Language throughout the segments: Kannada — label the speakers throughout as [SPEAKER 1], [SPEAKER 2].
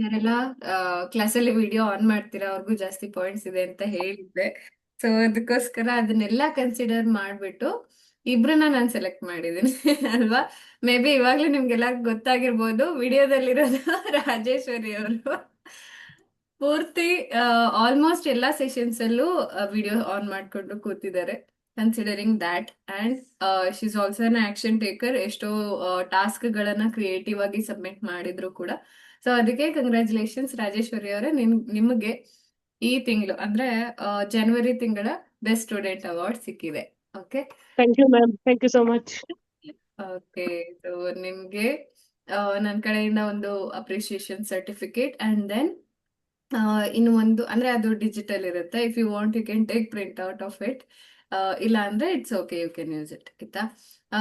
[SPEAKER 1] ಯಾರೆಲ್ಲ ಕ್ಲಾಸಲ್ಲಿ ವಿಡಿಯೋ ಆನ್ ಮಾಡ್ತೀರಾ ಅವ್ರಿಗೂ ಜಾಸ್ತಿ ಪಾಯಿಂಟ್ಸ್ ಇದೆ ಅಂತ ಹೇಳಿದ್ದೆ. ಸೊ ಅದಕ್ಕೋಸ್ಕರ ಅದನ್ನೆಲ್ಲ ಕನ್ಸಿಡರ್ ಮಾಡ್ಬಿಟ್ಟು ಇಬ್ರನ್ನ ನಾನು ಸೆಲೆಕ್ಟ್ ಮಾಡಿದ್ದೀನಿ ಅಲ್ವಾ. ಮೇ ಬಿ ಇವಾಗ್ಲೂ ನಿಮ್ಗೆಲ್ಲ ಗೊತ್ತಾಗಿರ್ಬೋದು ವಿಡಿಯೋದಲ್ಲಿರೋದು ರಾಜೇಶ್ವರಿ ಅವರು. ಪೂರ್ತಿ ಆಲ್ಮೋಸ್ಟ್ ಎಲ್ಲಾ ಸೆಷನ್ಸ್ ಅಲ್ಲೂ ವಿಡಿಯೋ ಆನ್ ಮಾಡ್ಕೊಂಡು ಕೂತಿದ್ದಾರೆ. Considering that and she's also an action taker. ಎಷ್ಟೋ ಟಾಸ್ಕ್ ಗಳನ್ನ ಕ್ರಿಯೇಟಿವ್ ಆಗಿ ಸಬ್ಮಿಟ್ ಮಾಡಿದ್ರು ಕೂಡ. ಸೊ ಅದಕ್ಕೆ ಕಂಗ್ರ್ಯಾಚುಲೇಷನ್ಸ್ ರಾಜೇಶ್ವರಿ ಅವರೇ, ನಿಮಗೆ ಈ ತಿಂಗಳು ಅಂದ್ರೆ ಜನವರಿ ತಿಂಗಳ ಬೆಸ್ಟ್ ಸ್ಟೂಡೆಂಟ್ ಅವಾರ್ಡ್ ಸಿಕ್ಕಿದೆ. Okay.
[SPEAKER 2] Thank you, ma'am. Thank you so much.
[SPEAKER 1] Okay. So ನಿಮ್ಗೆ ನನ್ನ ಕಡೆಯಿಂದ ಒಂದು ಅಪ್ರಿಶಿಯೇಷನ್ ಸರ್ಟಿಫಿಕೇಟ್ ಅಂಡ್ ದೆನ್ ಇನ್ನು ಒಂದು ಅಂದ್ರೆ ಅದು ಡಿಜಿಟಲ್ ಇರುತ್ತೆ. If you want you can take print out of it. ಇಲ್ಲ ಅಂದ್ರೆ it's okay, you can use it ಆಯ್ತಾ. ಆ,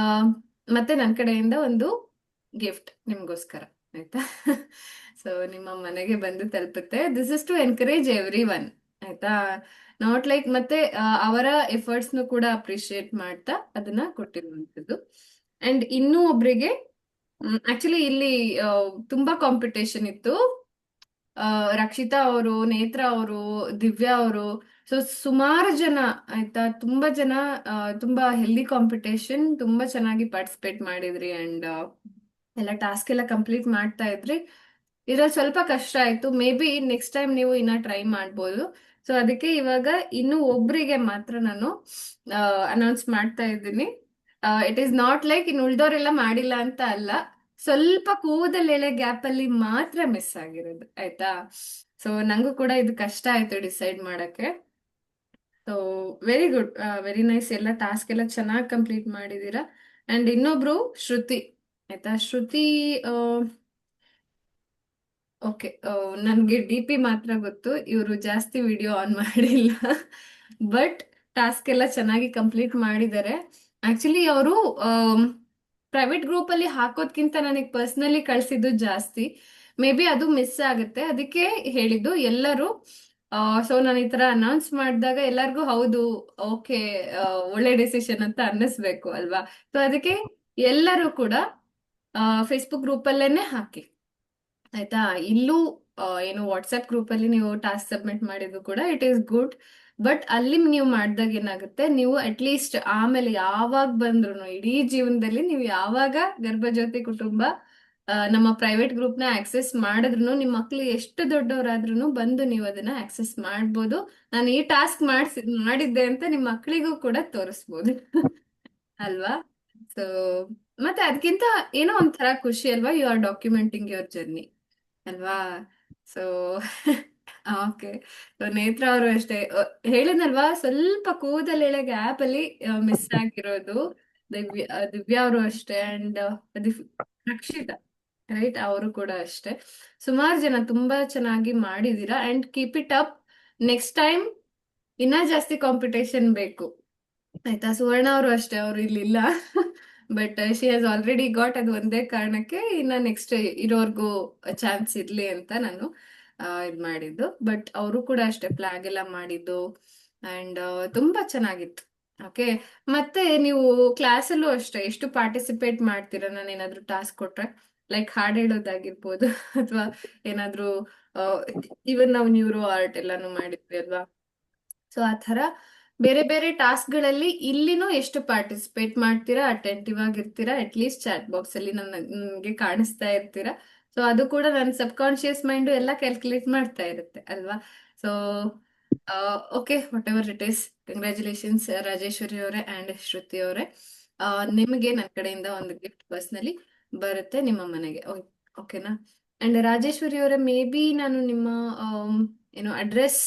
[SPEAKER 1] ಮತ್ತೆ ನನ್ನ ಕಡೆಯಿಂದ ಒಂದು ಗಿಫ್ಟ್ ನಿಮ್ಗೋಸ್ಕರ ಆಯ್ತಾ. ಸೊ ನಿಮ್ಮ ಮನೆಗೆ ಬಂದು ತಲುಪುತ್ತೆ. This is to encourage everyone ಆಯ್ತಾ. ನಾಟ್ ಲೈಕ್ ಮತ್ತೆ ಅವರ ಎಫರ್ಟ್ಸ್ ನು ಕೂಡ ಅಪ್ರಿಶಿಯೇಟ್ ಮಾಡ್ತಾ ಅದನ್ನ ಕೊಟ್ಟಿರುವಂತದ್ದು. ಅಂಡ್ ಇನ್ನೂ ಒಬ್ರಿಗೆ ಆಕ್ಚುಲಿ ಇಲ್ಲಿ ತುಂಬಾ ಕಾಂಪಿಟೇಷನ್ ಇತ್ತು. ರಕ್ಷಿತಾ ಅವರು, ನೇತ್ರ ಅವರು, ದಿವ್ಯಾ ಅವರು, ಸೊ ಸುಮಾರು ಜನ ಆಯ್ತಾ. ತುಂಬಾ ಜನ ತುಂಬಾ ಹೆಲ್ದಿ ಕಾಂಪಿಟೇಷನ್, ತುಂಬಾ ಚೆನ್ನಾಗಿ ಪಾರ್ಟಿಸಿಪೇಟ್ ಮಾಡಿದ್ರಿ ಅಂಡ್ ಎಲ್ಲ ಟಾಸ್ಕ್ ಎಲ್ಲ ಕಂಪ್ಲೀಟ್ ಮಾಡ್ತಾ ಇದ್ರಿ. ಇದ್ರಲ್ಲಿ ಸ್ವಲ್ಪ ಕಷ್ಟ ಆಯ್ತು. ಮೇ ಬಿ ನೆಕ್ಸ್ಟ್ ಟೈಮ್ ನೀವು ಇನ್ನ ಟ್ರೈ ಮಾಡ್ಬೋದು. ಸೊ ಅದಕ್ಕೆ ಇವಾಗ ಇನ್ನು ಒಬ್ರಿಗೆ ಮಾತ್ರ ನಾನು ಅನೌನ್ಸ್ ಮಾಡ್ತಾ ಇದ್ದೀನಿ. It is not like in ಉಳ್ದೋರೆಲ್ಲ ಮಾಡಿಲ್ಲ ಅಂತ ಅಲ್ಲ, ಸ್ವಲ್ಪ ಕೂದಲೆಳೆ ಗ್ಯಾಪ್ ಅಲ್ಲಿ ಮಾತ್ರ ಮಿಸ್ ಆಗಿರೋದು ಆಯ್ತಾ. ಸೊ ನಂಗೂ ಕೂಡ ಇದು ಕಷ್ಟ ಆಯ್ತು ಡಿಸೈಡ್ ಮಾಡಕ್ಕೆ. So very good, very nice. ಎಲ್ಲ ಟಾಸ್ಕ್ ಎಲ್ಲ ಚೆನ್ನಾಗಿ ಕಂಪ್ಲೀಟ್ ಮಾಡಿದೀರಾ. ಅಂಡ್ ಇನ್ನೊಬ್ರು ಶ್ರುತಿ ಆಯ್ತಾ. ಶ್ರುತಿ ಓಕೆ, ನನ್ಗೆ ಡಿ ಪಿ ಮಾತ್ರ ಗೊತ್ತು, ಇವರು ಜಾಸ್ತಿ ವಿಡಿಯೋ ಆನ್ ಮಾಡಿಲ್ಲ. ಬಟ್ ಟಾಸ್ಕ್ ಎಲ್ಲ ಚೆನ್ನಾಗಿ ಕಂಪ್ಲೀಟ್ ಮಾಡಿದ್ದಾರೆ. ಆಕ್ಚುಲಿ ಅವರು ಪ್ರೈವೇಟ್ ಗ್ರೂಪ್ ಅಲ್ಲಿ ಹಾಕೋದ್ಕಿಂತ ನನಗೆ ಪರ್ಸನಲಿ ಕಳ್ಸಿದ್ದು ಜಾಸ್ತಿ. ಮೇ ಬಿ ಅದು ಮಿಸ್ ಆಗುತ್ತೆ, ಅದಕ್ಕೆ ಹೇಳಿದ್ದು ಎಲ್ಲರೂ. ಸೊ ನಾನು ಈ ತರ ಅನೌನ್ಸ್ ಮಾಡಿದಾಗ ಎಲ್ಲರಿಗೂ ಹೌದು, ಓಕೆ, ಒಳ್ಳೆ ಡಿಸಿಷನ್ ಅಂತ ಅನ್ನಿಸ್ಬೇಕು ಅಲ್ವಾ. ಸೊ ಅದಕ್ಕೆ ಎಲ್ಲರೂ ಕೂಡ ಫೇಸ್ಬುಕ್ ಗ್ರೂಪ್ ಅಲ್ಲೇನೆ ಹಾಕಿ ಆಯ್ತಾ. ಇಲ್ಲೂ ಏನು ವಾಟ್ಸ್ಆಪ್ ಗ್ರೂಪ್ ಅಲ್ಲಿ ನೀವು ಟಾಸ್ಕ್ ಸಬ್ಮಿಟ್ ಮಾಡಿದ್ರು ಕೂಡ ಇಟ್ ಈಸ್ ಗುಡ್. ಬಟ್ ಅಲ್ಲಿ ನೀವು ಮಾಡಿದಾಗ ಏನಾಗುತ್ತೆ, ನೀವು ಅಟ್ಲೀಸ್ಟ್ ಆಮೇಲೆ ಯಾವಾಗ ಬಂದ್ರು ಇಡೀ ಜೀವನದಲ್ಲಿ ನೀವು ಯಾವಾಗ ಗರ್ಭಜ್ಯೋತಿ ಕುಟುಂಬ ನಮ್ಮ ಪ್ರೈವೇಟ್ ಗ್ರೂಪ್ ನ ಆಕ್ಸೆಸ್ ಮಾಡಿದ್ರು, ನಿಮ್ಮ ಮಕ್ಳು ಎಷ್ಟು ದೊಡ್ಡವರಾದ್ರೂ ಬಂದು ನೀವು ಅದನ್ನ ಆಕ್ಸೆಸ್ ಮಾಡ್ಬೋದು. ನಾನು ಈ ಟಾಸ್ಕ್ ಮಾಡಿದ್ದೆ ಅಂತ ನಿಮ್ಮ ಮಕ್ಕಳಿಗೂ ಕೂಡ ತೋರಿಸ್ಬೋದು ಅಲ್ವಾ. ಸೊ ಮತ್ತೆ ಅದಕ್ಕಿಂತ ಏನೋ ಒಂಥರ ಖುಷಿ ಅಲ್ವಾ, you are documenting your journey ಅಲ್ವಾ. So okay. ನೇತ್ರ ಅವರು ಅಷ್ಟೇ ಹೇಳಿದ್ನಲ್ವಾ, ಸ್ವಲ್ಪ ಕೂದಲೆಳೆ ಗ್ಯಾಪ್ ಅಲ್ಲಿ ಮಿಸ್ ಆಗಿರೋದು. ದಿವ್ಯಾ ಅವರು ಅಷ್ಟೇ ಅಂಡ್ ರಕ್ಷಿತಾ ರೈಟ್, ಅವರು ಕೂಡ ಅಷ್ಟೇ. ಸುಮಾರು ಜನ ತುಂಬಾ ಚೆನ್ನಾಗಿ ಮಾಡಿದೀರಾ and keep it up. Next time ಇನ್ನ ಜಾಸ್ತಿ ಕಾಂಪಿಟೇಷನ್ ಬೇಕು ಆಯ್ತಾ. ಸುವರ್ಣ ಅವರು ಅಷ್ಟೇ, ಅವರು ಇಲ್ಲಿಲ್ಲ. But she has already got, ಅದು ಒಂದೇ ಕಾರಣಕ್ಕೆ ಇನ್ನ ನೆಕ್ಸ್ಟ್ ಇರೋರ್ಗೂ ಚಾನ್ಸ್ ಇರ್ಲಿ ಅಂತ ನಾನು ಇದ್ ಮಾಡಿದ್ದು. ಬಟ್ ಅವರು ಕೂಡ ಅಷ್ಟೇ ಫ್ಲಾಗ್ ಎಲ್ಲ ಮಾಡಿದ್ದು ಅಂಡ್ ತುಂಬಾ ಚೆನ್ನಾಗಿತ್ತು. ಓಕೆ. ಮತ್ತೆ ನೀವು ಕ್ಲಾಸಲ್ಲೂ ಅಷ್ಟೇ ಎಷ್ಟು ಪಾರ್ಟಿಸಿಪೇಟ್ ಮಾಡ್ತೀರಾ ನಾನು ಏನಾದ್ರು ಟಾಸ್ಕ್ ಕೊಟ್ರೆ, ಲೈಕ್ ಹಾಡ್ ಹೇಳೋದಾಗಿರ್ಬೋದು ಅಥವಾ ಏನಾದ್ರು ಇವನ್ ನಾವು ನ್ಯೂರೋ ಆರ್ಟ್ ಎಲ್ಲಾನು ಮಾಡಿದ್ವಿ ಅಲ್ವಾ. ಸೊ ಆ ತರ ಬೇರೆ ಬೇರೆ ಟಾಸ್ಕ್ ಗಳಲ್ಲಿ ಇಲ್ಲಿನೂ ಎಷ್ಟು ಪಾರ್ಟಿಸಿಪೇಟ್ ಮಾಡ್ತೀರಾ, ಅಟೆಂಟಿವ್ ಆಗಿರ್ತೀರಾ, ಅಟ್ ಲೀಸ್ಟ್ ಚಾಟ್ ಬಾಕ್ಸ್ ಅಲ್ಲಿ ನನ್ಗೆ ಕಾಣಿಸ್ತಾ ಇರ್ತೀರಾ. ಸೊ ಅದು ಕೂಡ ನನ್ನ ಸಬ್ ಕಾನ್ಶಿಯಸ್ ಮೈಂಡ್ ಎಲ್ಲ ಕ್ಯಾಲ್ಕುಲೇಟ್ ಮಾಡ್ತಾ ಇರುತ್ತೆ ಅಲ್ವಾ. So okay, whatever it is, congratulations Rajeshwari ಅವರೇ ಅಂಡ್ ಶ್ರುತಿ ಅವರೇ. ನಿಮಗೆ ನನ್ನ ಕಡೆಯಿಂದ ಒಂದು ಗಿಫ್ಟ್ ಪರ್ಸ್ನಲಿ ಬರುತ್ತೆ ನಿಮ್ಮ ಮನೆಗೆ. ಓಕೆನಾ. ಅಂಡ್ ರಾಜೇಶ್ವರಿ ಅವರೇ, ಮೇ ಬಿ ನಾನು ನಿಮ್ಮ ಏನು ಅಡ್ರೆಸ್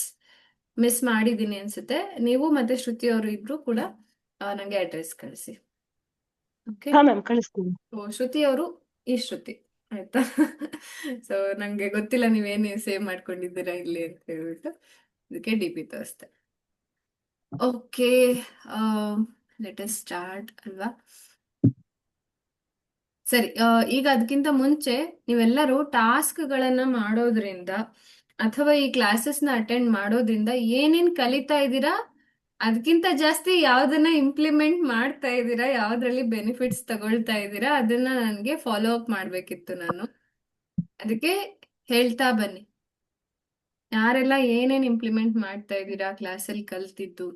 [SPEAKER 1] ಮಿಸ್ ಮಾಡಿದ್ದೀನಿ ಅನ್ಸುತ್ತೆ. ನೀವು ಮತ್ತೆ ಶ್ರುತಿ ಅವರು ಇಬ್ರು ಕೂಡ ನಂಗೆ ಅಡ್ರೆಸ್ ಕಳಿಸಿ. ಓಕೆ.
[SPEAKER 2] ಹಾ ಮ್ಯಾಮ್, ಕಳಿಸ್ತೀನಿ.
[SPEAKER 1] ಶ್ರುತಿ ಅವರು ಈ ಶ್ರುತಿ ಆಯ್ತಾ. ಸೊ ನಂಗೆ ಗೊತ್ತಿಲ್ಲ ನೀವೇನು ಸೇವ್ ಮಾಡ್ಕೊಂಡಿದ್ದೀರಾ ಇಲ್ಲಿ ಅಂತ ಹೇಳ್ಬಿಟ್ಟು ಅದಕ್ಕೆ ಡಿ ಪಿ ತೋರಿಸ್ತೆ. ಓಕೆ, ಲೆಟ್ ಅಸ್ ಸ್ಟಾರ್ಟ್ ಅಲ್ವಾ. ಸರಿ, ಈಗ ಅದಕ್ಕಿಂತ ಮುಂಚೆ ನೀವೆಲ್ಲರೂ ಟಾಸ್ಕ್ ಗಳನ್ನ ಮಾಡೋದ್ರಿಂದ ಅಥವಾ ಈ ಕ್ಲಾಸಸ್ ನ ಅಟೆಂಡ್ ಮಾಡೋದ್ರಿಂದ ಏನೇನ್ ಕಲಿತಾ ಇದ್ದೀರಾ, ಅದಕ್ಕಿಂತ ಜಾಸ್ತಿ ಯಾವ್ದನ್ನ ಇಂಪ್ಲಿಮೆಂಟ್ ಮಾಡ್ತಾ ಇದ್ದೀರಾ, ಯಾವ್ದ್ರಲ್ಲಿ ಬೆನಿಫಿಟ್ಸ್ ತಗೊಳ್ತಾ ಇದ್ದೀರಾ, ಅದನ್ನ ನನಗೆ ಫಾಲೋ ಅಪ್ ಮಾಡ್ಬೇಕಿತ್ತು ನಾನು. ಅದಕ್ಕೆ ಹೇಳ್ತಾ ಬನ್ನಿ. ಯಾರೆಲ್ಲ ಏನೇನ್ ಇಂಪ್ಲಿಮೆಂಟ್ ಮಾಡ್ತಾ ಇದ್ದೀರಾ ಕ್ಲಾಸಲ್ಲಿ ಕಲ್ತಿದ್ದು?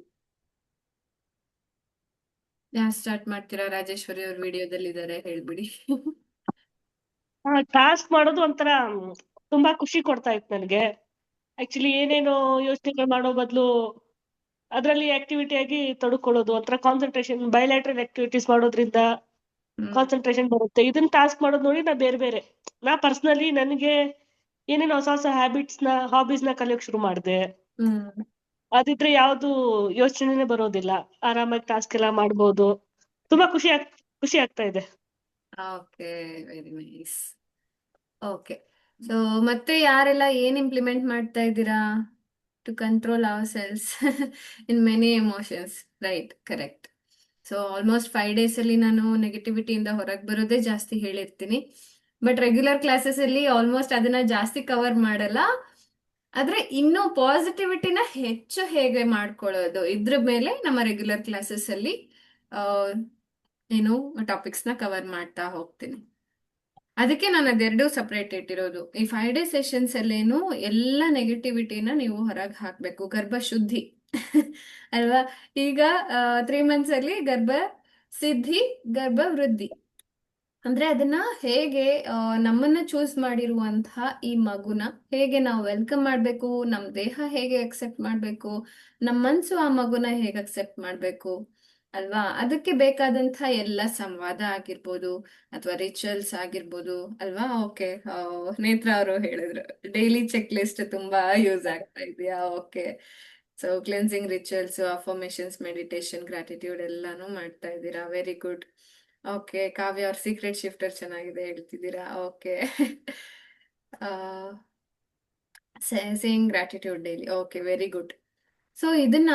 [SPEAKER 1] ಯಾರು ಸ್ಟಾರ್ಟ್ ಮಾಡ್ತೀರಾ? ರಾಜೇಶ್ವರಿ ಅವ್ರ ವಿಡಿಯೋದಲ್ಲಿ ಇದ್ದಾರೆ, ಹೇಳ್ಬಿಡಿ.
[SPEAKER 2] ಟಾಸ್ಕ್ ಮಾಡೋದು ಒಂಥರ ತುಂಬಾ ಖುಷಿ ಕೊಡ್ತಾ ಇತ್ತು ನನಗೆ. ಆಕ್ಚುಲಿ ಏನೇನೋ ಯೋಚನೆಗಳು ಮಾಡೋ ಬದಲು ಅದರಲ್ಲಿ ಆಕ್ಟಿವಿಟಿ ಆಗಿ ತೊಡ್ಕೊಳ್ಳೋದು, ಒಂಥರ ಕಾನ್ಸಂಟ್ರೇಷನ್, ಬಯಲಾಟ್ರಲ್ ಆಕ್ಟಿವಿಟೀಸ್ ಮಾಡೋದ್ರಿಂದ
[SPEAKER 1] ಹ್ಮ್
[SPEAKER 2] ಕಾನ್ಸಂಟ್ರೇಷನ್ ಬರುತ್ತೆ. ಇದನ್ನ ಟಾಸ್ಕ್ ಮಾಡೋದು ನೋಡಿ ಬೇರೆ ಬೇರೆ ನಾ ಪರ್ಸನಲಿ ನನಗೆ ಏನೇನೋ ಹೊಸ ಹೊಸ ಹ್ಯಾಬಿಟ್ಸ್ ನ ಹಾಬೀಸ್ ನ ಕಲಿಯೋಕ್ ಶುರು ಮಾಡಿದೆ.
[SPEAKER 1] ಹ್ಮ್
[SPEAKER 2] ಅದಿದ್ರೆ ಯಾವ್ದು ಯೋಚನೆನೇ ಬರೋದಿಲ್ಲ, ಆರಾಮಾಗಿ ಟಾಸ್ಕ್ ಎಲ್ಲ ಮಾಡ್ಬೋದು. ತುಂಬಾ ಖುಷಿ ಆಗ್ತಾ ಇದೆ.
[SPEAKER 1] Okay, very nice. Okay, so ಮತ್ತೆ ಯಾರೆಲ್ಲ ಏನ್ ಇಂಪ್ಲಿಮೆಂಟ್ ಮಾಡ್ತಾ ಇದ್ದೀರಾ to control our selves in many emotions? Right, correct. So almost 5 days ಅಲ್ಲಿ ನಾನು ನೆಗೆಟಿವಿಟಿಯಿಂದ ಹೊರಗೆ ಬರೋದೇ ಜಾಸ್ತಿ ಹೇಳಿರ್ತೀನಿ. ಬಟ್ ರೆಗ್ಯುಲರ್ ಕ್ಲಾಸಸ್ ಅಲ್ಲಿ ಆಲ್ಮೋಸ್ಟ್ ಅದನ್ನ ಜಾಸ್ತಿ ಕವರ್ ಮಾಡಲ್ಲ. ಆದ್ರೆ ಇನ್ನು ಪಾಸಿಟಿವಿಟಿನ ಹೆಚ್ಚು ಹೇಗೆ ಮಾಡ್ಕೊಳ್ಳೋದು ಇದ್ರ ಮೇಲೆ ನಮ್ಮ ರೆಗ್ಯುಲರ್ ಕ್ಲಾಸಸ್ ಅಲ್ಲಿ ಆ, ಏನು ಟಾಪಿಕ್ಸ್ನ ಕವರ್ ಮಾಡ್ತಾ ಹೋಗ್ತೀನಿ. ಅದಕ್ಕೆ ನಾನು ಅದೆರಡು ಸಪ್ರೇಟ್ ಇಟ್ಟಿರೋದು. ಈ 5 day ಸೆಷನ್ಸ್ ಅಲ್ಲೇನು ಎಲ್ಲ ನೆಗೆಟಿವಿಟಿನ ನೀವು ಹೊರಗೆ ಹಾಕಬೇಕು, ಗರ್ಭ ಶುದ್ಧಿ. ಅಲ್ವಾ? ಈಗ 3 months ಅಲ್ಲಿ ಗರ್ಭ ಸಿದ್ಧಿ, ಗರ್ಭ ವೃದ್ಧಿ. ಅಂದ್ರೆ ಅದನ್ನ ಹೇಗೆ ನಮ್ಮನ್ನ ಚೂಸ್ ಮಾಡಿರುವಂತಹ ಈ ಮಗುನ ಹೇಗೆ ನಾವು ವೆಲ್ಕಮ್ ಮಾಡ್ಬೇಕು, ನಮ್ ದೇಹ ಹೇಗೆ ಅಕ್ಸೆಪ್ಟ್ ಮಾಡ್ಬೇಕು, ನಮ್ಮ ಮನ್ಸು ಆ ಮಗುನ ಹೇಗೆ ಅಕ್ಸೆಪ್ಟ್ ಮಾಡ್ಬೇಕು, ಅಲ್ವಾ? ಅದಕ್ಕೆ ಬೇಕಾದಂತ ಎಲ್ಲ ಸಂವಾದ ಆಗಿರ್ಬೋದು ಅಥವಾ ರಿಚುವಲ್ಸ್ ಆಗಿರ್ಬೋದು, ಅಲ್ವಾ? ಓಕೆ, ನೇತ್ರ ಅವರು ಹೇಳಿದ್ರು ಡೈಲಿ ಚೆಕ್ ಲಿಸ್ಟ್ ತುಂಬಾ ಯೂಸ್ ಆಗ್ತಾ ಇದೆಯಾ? Okay, so cleansing rituals, affirmations, meditation, gratitude ಎಲ್ಲಾನು ಮಾಡ್ತಾ ಇದ್ದೀರಾ. Very good. ಓಕೆ, ಕಾವ್ಯ ಅವ್ರ ಸೀಕ್ರೆಟ್ ಶಿಫ್ಟರ್ ಚೆನ್ನಾಗಿದೆ ಹೇಳ್ತಿದ್ದೀರಾ. Okay. Saying gratitude daily. Okay, very good. So ಇದನ್ನ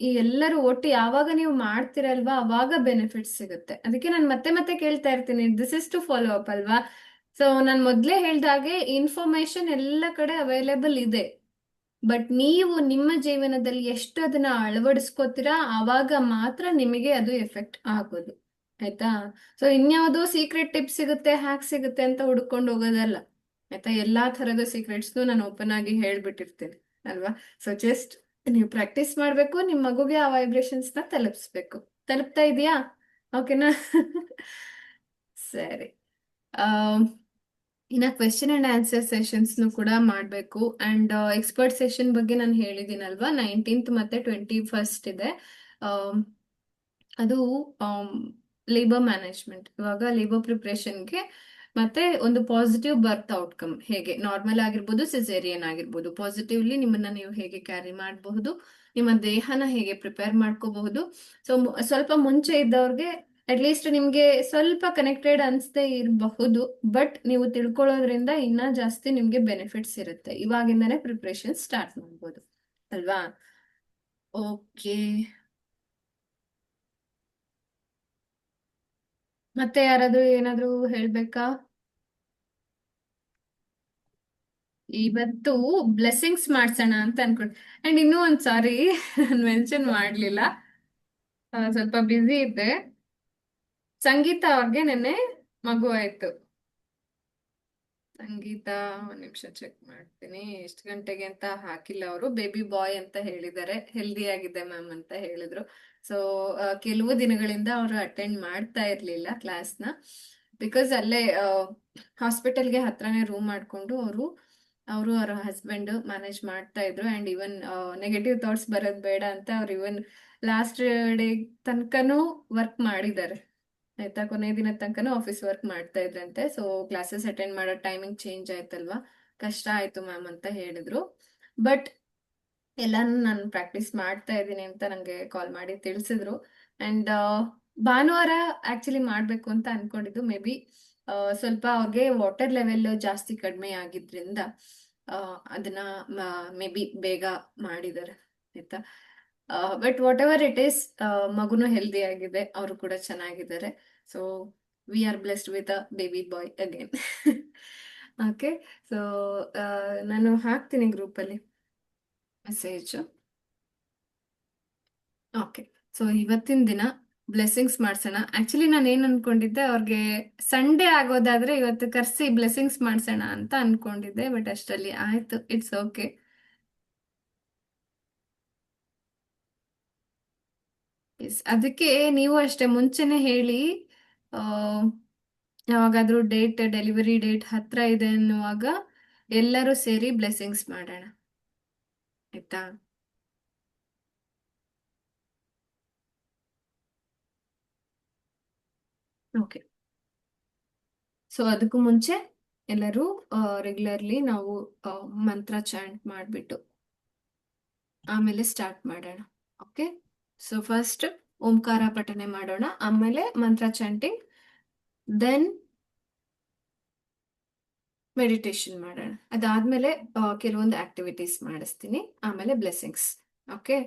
[SPEAKER 1] ಈ ಎಲ್ಲರೂ ಒಟ್ಟು ಯಾವಾಗ ನೀವು ಮಾಡ್ತಿರಲ್ವಾ ಅವಾಗ ಬೆನಿಫಿಟ್ಸ್ ಸಿಗುತ್ತೆ. ಅದಕ್ಕೆ ನಾನು ಮತ್ತೆ ಮತ್ತೆ ಕೇಳ್ತಾ ಇರ್ತೀನಿ, this is to follow up, ಅಲ್ವಾ? ಸೊ ನಾನು ಮೊದಲೇ ಹೇಳ್ದಾಗೆ ಇನ್ಫಾರ್ಮೇಶನ್ ಎಲ್ಲ ಕಡೆ ಅವೈಲೇಬಲ್ ಇದೆ. ಬಟ್ ನೀವು ನಿಮ್ಮ ಜೀವನದಲ್ಲಿ ಎಷ್ಟು ಅದನ್ನ ಅಳವಡಿಸ್ಕೋತೀರಾ ಆವಾಗ ಮಾತ್ರ ನಿಮಗೆ ಅದು ಎಫೆಕ್ಟ್ ಆಗೋದು. ಆಯ್ತಾ? ಸೊ ಇನ್ಯಾವುದೋ ಸೀಕ್ರೆಟ್ ಟಿಪ್ಸ್ ಸಿಗುತ್ತೆ, ಹ್ಯಾಕ್ ಸಿಗುತ್ತೆ ಅಂತ ಹುಡ್ಕೊಂಡು ಹೋಗೋದಲ್ಲ. ಆಯ್ತಾ? ಎಲ್ಲಾ ತರದ ಸೀಕ್ರೆಟ್ಸ್ನು ನಾನು ಓಪನ್ ಆಗಿ ಹೇಳ್ಬಿಟ್ಟಿರ್ತೇನೆ, ಅಲ್ವಾ? ಸೊ ಜಸ್ಟ್ ನೀವು ಪ್ರಾಕ್ಟೀಸ್ ಮಾಡ್ಬೇಕು, ನಿಮ್ ಮಗುಗೆ ಆ ವೈಬ್ರೇಷನ್ಸ್ ನ ತಲುಪಿಸ್ಬೇಕು. ತಲುಪ್ತಾ ಇದೆಯಾ? ಓಕೆನಾ? ಸರಿ. ಆ ಇನ್ನ ಕ್ವೆಶ್ಚನ್ ಅಂಡ್ ಆನ್ಸರ್ ಸೆಷನ್ಸ್ನು ಕೂಡ ಮಾಡಬೇಕು. ಅಂಡ್ ಎಕ್ಸ್ಪರ್ಟ್ ಸೆಷನ್ ಬಗ್ಗೆ ನಾನು ಹೇಳಿದ್ದೀನಲ್ವಾ, 19th ಮತ್ತೆ 21st ಇದೆ. ಆಮ್, ಅದು ಲೇಬರ್ ಮ್ಯಾನೇಜ್ಮೆಂಟ್, ಇವಾಗ ಲೇಬರ್ ಪ್ರಿಪ್ರೇಷನ್ಗೆ ಮತ್ತೆ ಒಂದು ಪಾಸಿಟಿವ್ ಬರ್ತ್ ಔಟ್ಕಮ್, ಹೇಗೆ ನಾರ್ಮಲ್ ಆಗಿರ್ಬೋದು, ಸಿಸೇರಿಯನ್ ಆಗಿರ್ಬೋದು, ಪಾಸಿಟಿವ್ಲಿ ನಿಮ್ಮನ್ನ ನೀವು ಹೇಗೆ ಕ್ಯಾರಿ ಮಾಡಬಹುದು, ನಿಮ್ಮ ದೇಹನ ಹೇಗೆ ಪ್ರಿಪೇರ್ ಮಾಡ್ಕೋಬಹುದು. ಸೊ ಸ್ವಲ್ಪ ಮುಂಚೆ ಇದ್ದವ್ರಿಗೆ ಅಟ್ಲೀಸ್ಟ್ ನಿಮ್ಗೆ ಸ್ವಲ್ಪ ಕನೆಕ್ಟೆಡ್ ಅನ್ಸದೇ ಇರಬಹುದು, ಬಟ್ ನೀವು ತಿಳ್ಕೊಳ್ಳೋದ್ರಿಂದ ಇನ್ನ ಜಾಸ್ತಿ ನಿಮ್ಗೆ ಬೆನಿಫಿಟ್ಸ್ ಇರುತ್ತೆ. ಇವಾಗಿಂದಾನೇ ಪ್ರಿಪ್ರೇಷನ್ ಸ್ಟಾರ್ಟ್ ಮಾಡ್ಬೋದು, ಅಲ್ವಾ? ಓಕೆ, ಮತ್ತೆ ಯಾರಾದ್ರೂ ಏನಾದ್ರೂ ಹೇಳ್ಬೇಕಾ? ಇವತ್ತು ಬ್ಲೆಸ್ಸಿಂಗ್ಸ್ ಮಾಡ್ಸೋಣ ಅಂತ ಅನ್ಕೊಂಡು. ಅಂಡ್ ಇನ್ನೂ ಒಂದ್ ಸಾರಿ ಮೆನ್ಷನ್ ಮಾಡ್ಲಿಲ್ಲ, ಸ್ವಲ್ಪ ಬ್ಯುಸಿ ಇದ್ದೆ. ಸಂಗೀತ ಅವ್ರಿಗೆ ನೆನ್ನೆ ಮಗು ಆಯ್ತು. ಸಂಗೀತ, ಒಂದ್ ನಿಮಿಷ ಚೆಕ್ ಮಾಡ್ತೀನಿ ಎಷ್ಟು ಗಂಟೆಗೆ ಅಂತ ಹಾಕಿಲ್ಲ, ಅವರು ಬೇಬಿ ಬಾಯ್ ಅಂತ ಹೇಳಿದ್ದಾರೆ, ಹೆಲ್ದಿ ಆಗಿದೆ ಮ್ಯಾಮ್ ಅಂತ ಹೇಳಿದ್ರು. ಸೊ ಕೆಲವು ದಿನಗಳಿಂದ ಅವರು ಅಟೆಂಡ್ ಮಾಡ್ತಾ ಇರ್ಲಿಲ್ಲ ಕ್ಲಾಸ್ನ, ಬಿಕಾಸ್ ಅಲ್ಲೇ ಹಾಸ್ಪಿಟಲ್ಗೆ ಹತ್ರನೇ ರೂಮ್ ಮಾಡ್ಕೊಂಡು ಅವರು ಅವರ ಹಸ್ಬೆಂಡ್ ಮ್ಯಾನೇಜ್ ಮಾಡ್ತಾ ಇದ್ರು. ಅಂಡ್ ಇವನ್ ನೆಗೆಟಿವ್ ಥಾಟ್ಸ್ ಬರೋದ್ ಬೇಡ ಅಂತ ಅವ್ರು ಇವನ್ ಲಾಸ್ಟ್ ಡೇ ತನಕನೂ ವರ್ಕ್ ಮಾಡಿದ್ದಾರೆ. ಆಯ್ತಾ? ಕೊನೆ ದಿನ ತನಕನೂ ಆಫೀಸ್ ವರ್ಕ್ ಮಾಡ್ತಾ ಇದ್ರಂತೆ. ಸೊ ಕ್ಲಾಸಸ್ ಅಟೆಂಡ್ ಮಾಡೋ ಟೈಮಿಂಗ್ ಚೇಂಜ್ ಆಯ್ತಲ್ವಾ, ಕಷ್ಟ ಆಯ್ತು ಮ್ಯಾಮ್ ಅಂತ ಹೇಳಿದ್ರು. ಬಟ್ ಎಲ್ಲಾನು ನಾನು ಪ್ರಾಕ್ಟೀಸ್ ಮಾಡ್ತಾ ಇದ್ದೀನಿ ಅಂತ ನಂಗೆ ಕಾಲ್ ಮಾಡಿ ತಿಳಿಸಿದ್ರು. ಅಂಡ್ ಭಾನುವಾರ ಆಕ್ಚುಲಿ ಮಾಡ್ಬೇಕು ಅಂತ ಅನ್ಕೊಂಡಿದ್ದು, ಮೇ ಬಿ ಸ್ವಲ್ಪ ಅವ್ರಿಗೆ ವಾಟರ್ ಲೆವೆಲ್ ಜಾಸ್ತಿ ಕಡಿಮೆ ಆಗಿದ್ರಿಂದ ಅದನ್ನ ಮೇ ಬಿ ಬೇಗ ಮಾಡಿದ್ದಾರೆ. ಆಯ್ತಾ? But whatever it is, ಮಗುನು ಹೆಲ್ದಿ ಆಗಿದೆ, ಅವರು ಕೂಡ ಚೆನ್ನಾಗಿದ್ದಾರೆ. So we are blessed with a baby boy again. Okay, so ನಾನು ಹಾಕ್ತೀನಿ ಗ್ರೂಪಲ್ಲಿ ಮೆಸೇಜ್. ಓಕೆ, ಸೊ ಇವತ್ತಿನ ದಿನ ಬ್ಲೆಸ್ಸಿಂಗ್ಸ್ ಮಾಡ್ಸೋಣ. ಆಕ್ಚುಲಿ ನಾನು ಏನ್ ಅನ್ಕೊಂಡಿದ್ದೆ, ಅವ್ರಿಗೆ ಸಂಡೇ ಆಗೋದಾದ್ರೆ ಇವತ್ತು ಕರ್ಸಿ ಬ್ಲೆಸ್ಸಿಂಗ್ಸ್ ಮಾಡ್ಸೋಣ ಅಂತ ಅನ್ಕೊಂಡಿದ್ದೆ, ಬಟ್ ಅಷ್ಟರಲ್ಲಿ ಆಯ್ತು. It's okay. ಎಸ್, ಅದಕ್ಕೆ ನೀವು ಅಷ್ಟೇ ಮುಂಚೆನೆ ಹೇಳಿ. ಆ, ಯಾವಾಗಾದ್ರೂ ಡೆಲಿವರಿ ಡೇಟ್ ಹತ್ರ ಇದೆ ಅನ್ನುವಾಗ ಎಲ್ಲರೂ ಸೇರಿ ಬ್ಲೆಸ್ಸಿಂಗ್ಸ್ ಮಾಡೋಣ, ಆಯ್ತಾ? ಓಕೆ. ಸೊ ಅದಕ್ಕೂ ಮುಂಚೆ ಎಲ್ಲರೂ ರೆಗ್ಯುಲರ್ಲಿ ನಾವು ಆ, ಮಂತ್ರ ಚಾಂಟ್ ಮಾಡಿಬಿಟ್ಟು ಆಮೇಲೆ ಸ್ಟಾರ್ಟ್ ಮಾಡೋಣ. ಓಕೆ. ಸೊ ಫಸ್ಟ್ ಓಂಕಾರ ಪಠನೆ ಮಾಡೋಣ, ಆಮೇಲೆ ಮಂತ್ರ ಚಾಂಟಿಂಗ್, ದೆನ್ ಮೆಡಿಟೇಷನ್ ಮಾಡೋಣ. ಅದಾದ್ಮೇಲೆ ಕೆಲವೊಂದು ಆಕ್ಟಿವಿಟೀಸ್ ಮಾಡಿಸ್ತೀನಿ, ಆಮೇಲೆ ಬ್ಲೆಸ್ಸಿಂಗ್ಸ್. ಓಕೆ.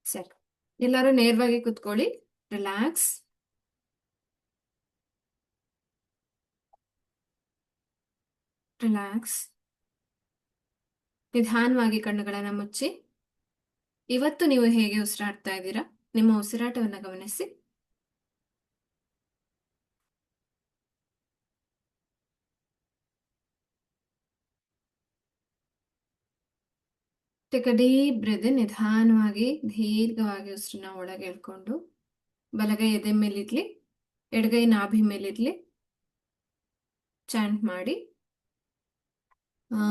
[SPEAKER 1] ಸರಿ, ಎಲ್ಲರೂ ನೇರವಾಗಿ ಕುತ್ಕೊಳ್ಳಿ. ರಿಲ್ಯಾಕ್ಸ್. ರಿಲ್ಯಾಕ್ಸ್. ನಿಧಾನವಾಗಿ ಕಣ್ಣುಗಳನ್ನ ಮುಚ್ಚಿ. ಇವತ್ತು ನೀವು ಹೇಗೆ ಉಸಿರಾಡ್ತಾ ಇದ್ದೀರಾ, ನಿಮ್ಮ ಉಸಿರಾಟವನ್ನು ಗಮನಿಸಿ. Take a deep breath. ನಿಧಾನವಾಗಿ ದೀರ್ಘವಾಗಿ ಉಸಿರನ್ನ ಒಳಗೆ ಎಳ್ಕೊಂಡು ಬಲಗೈ ಎದೆ ಮೇಲಿಡ್ಲಿ, ಎಡಗೈ ನಾಭಿ ಮೇಲಿಡ್ಲಿ. ಚಾಂಟ್ ಮಾಡಿ. ಆ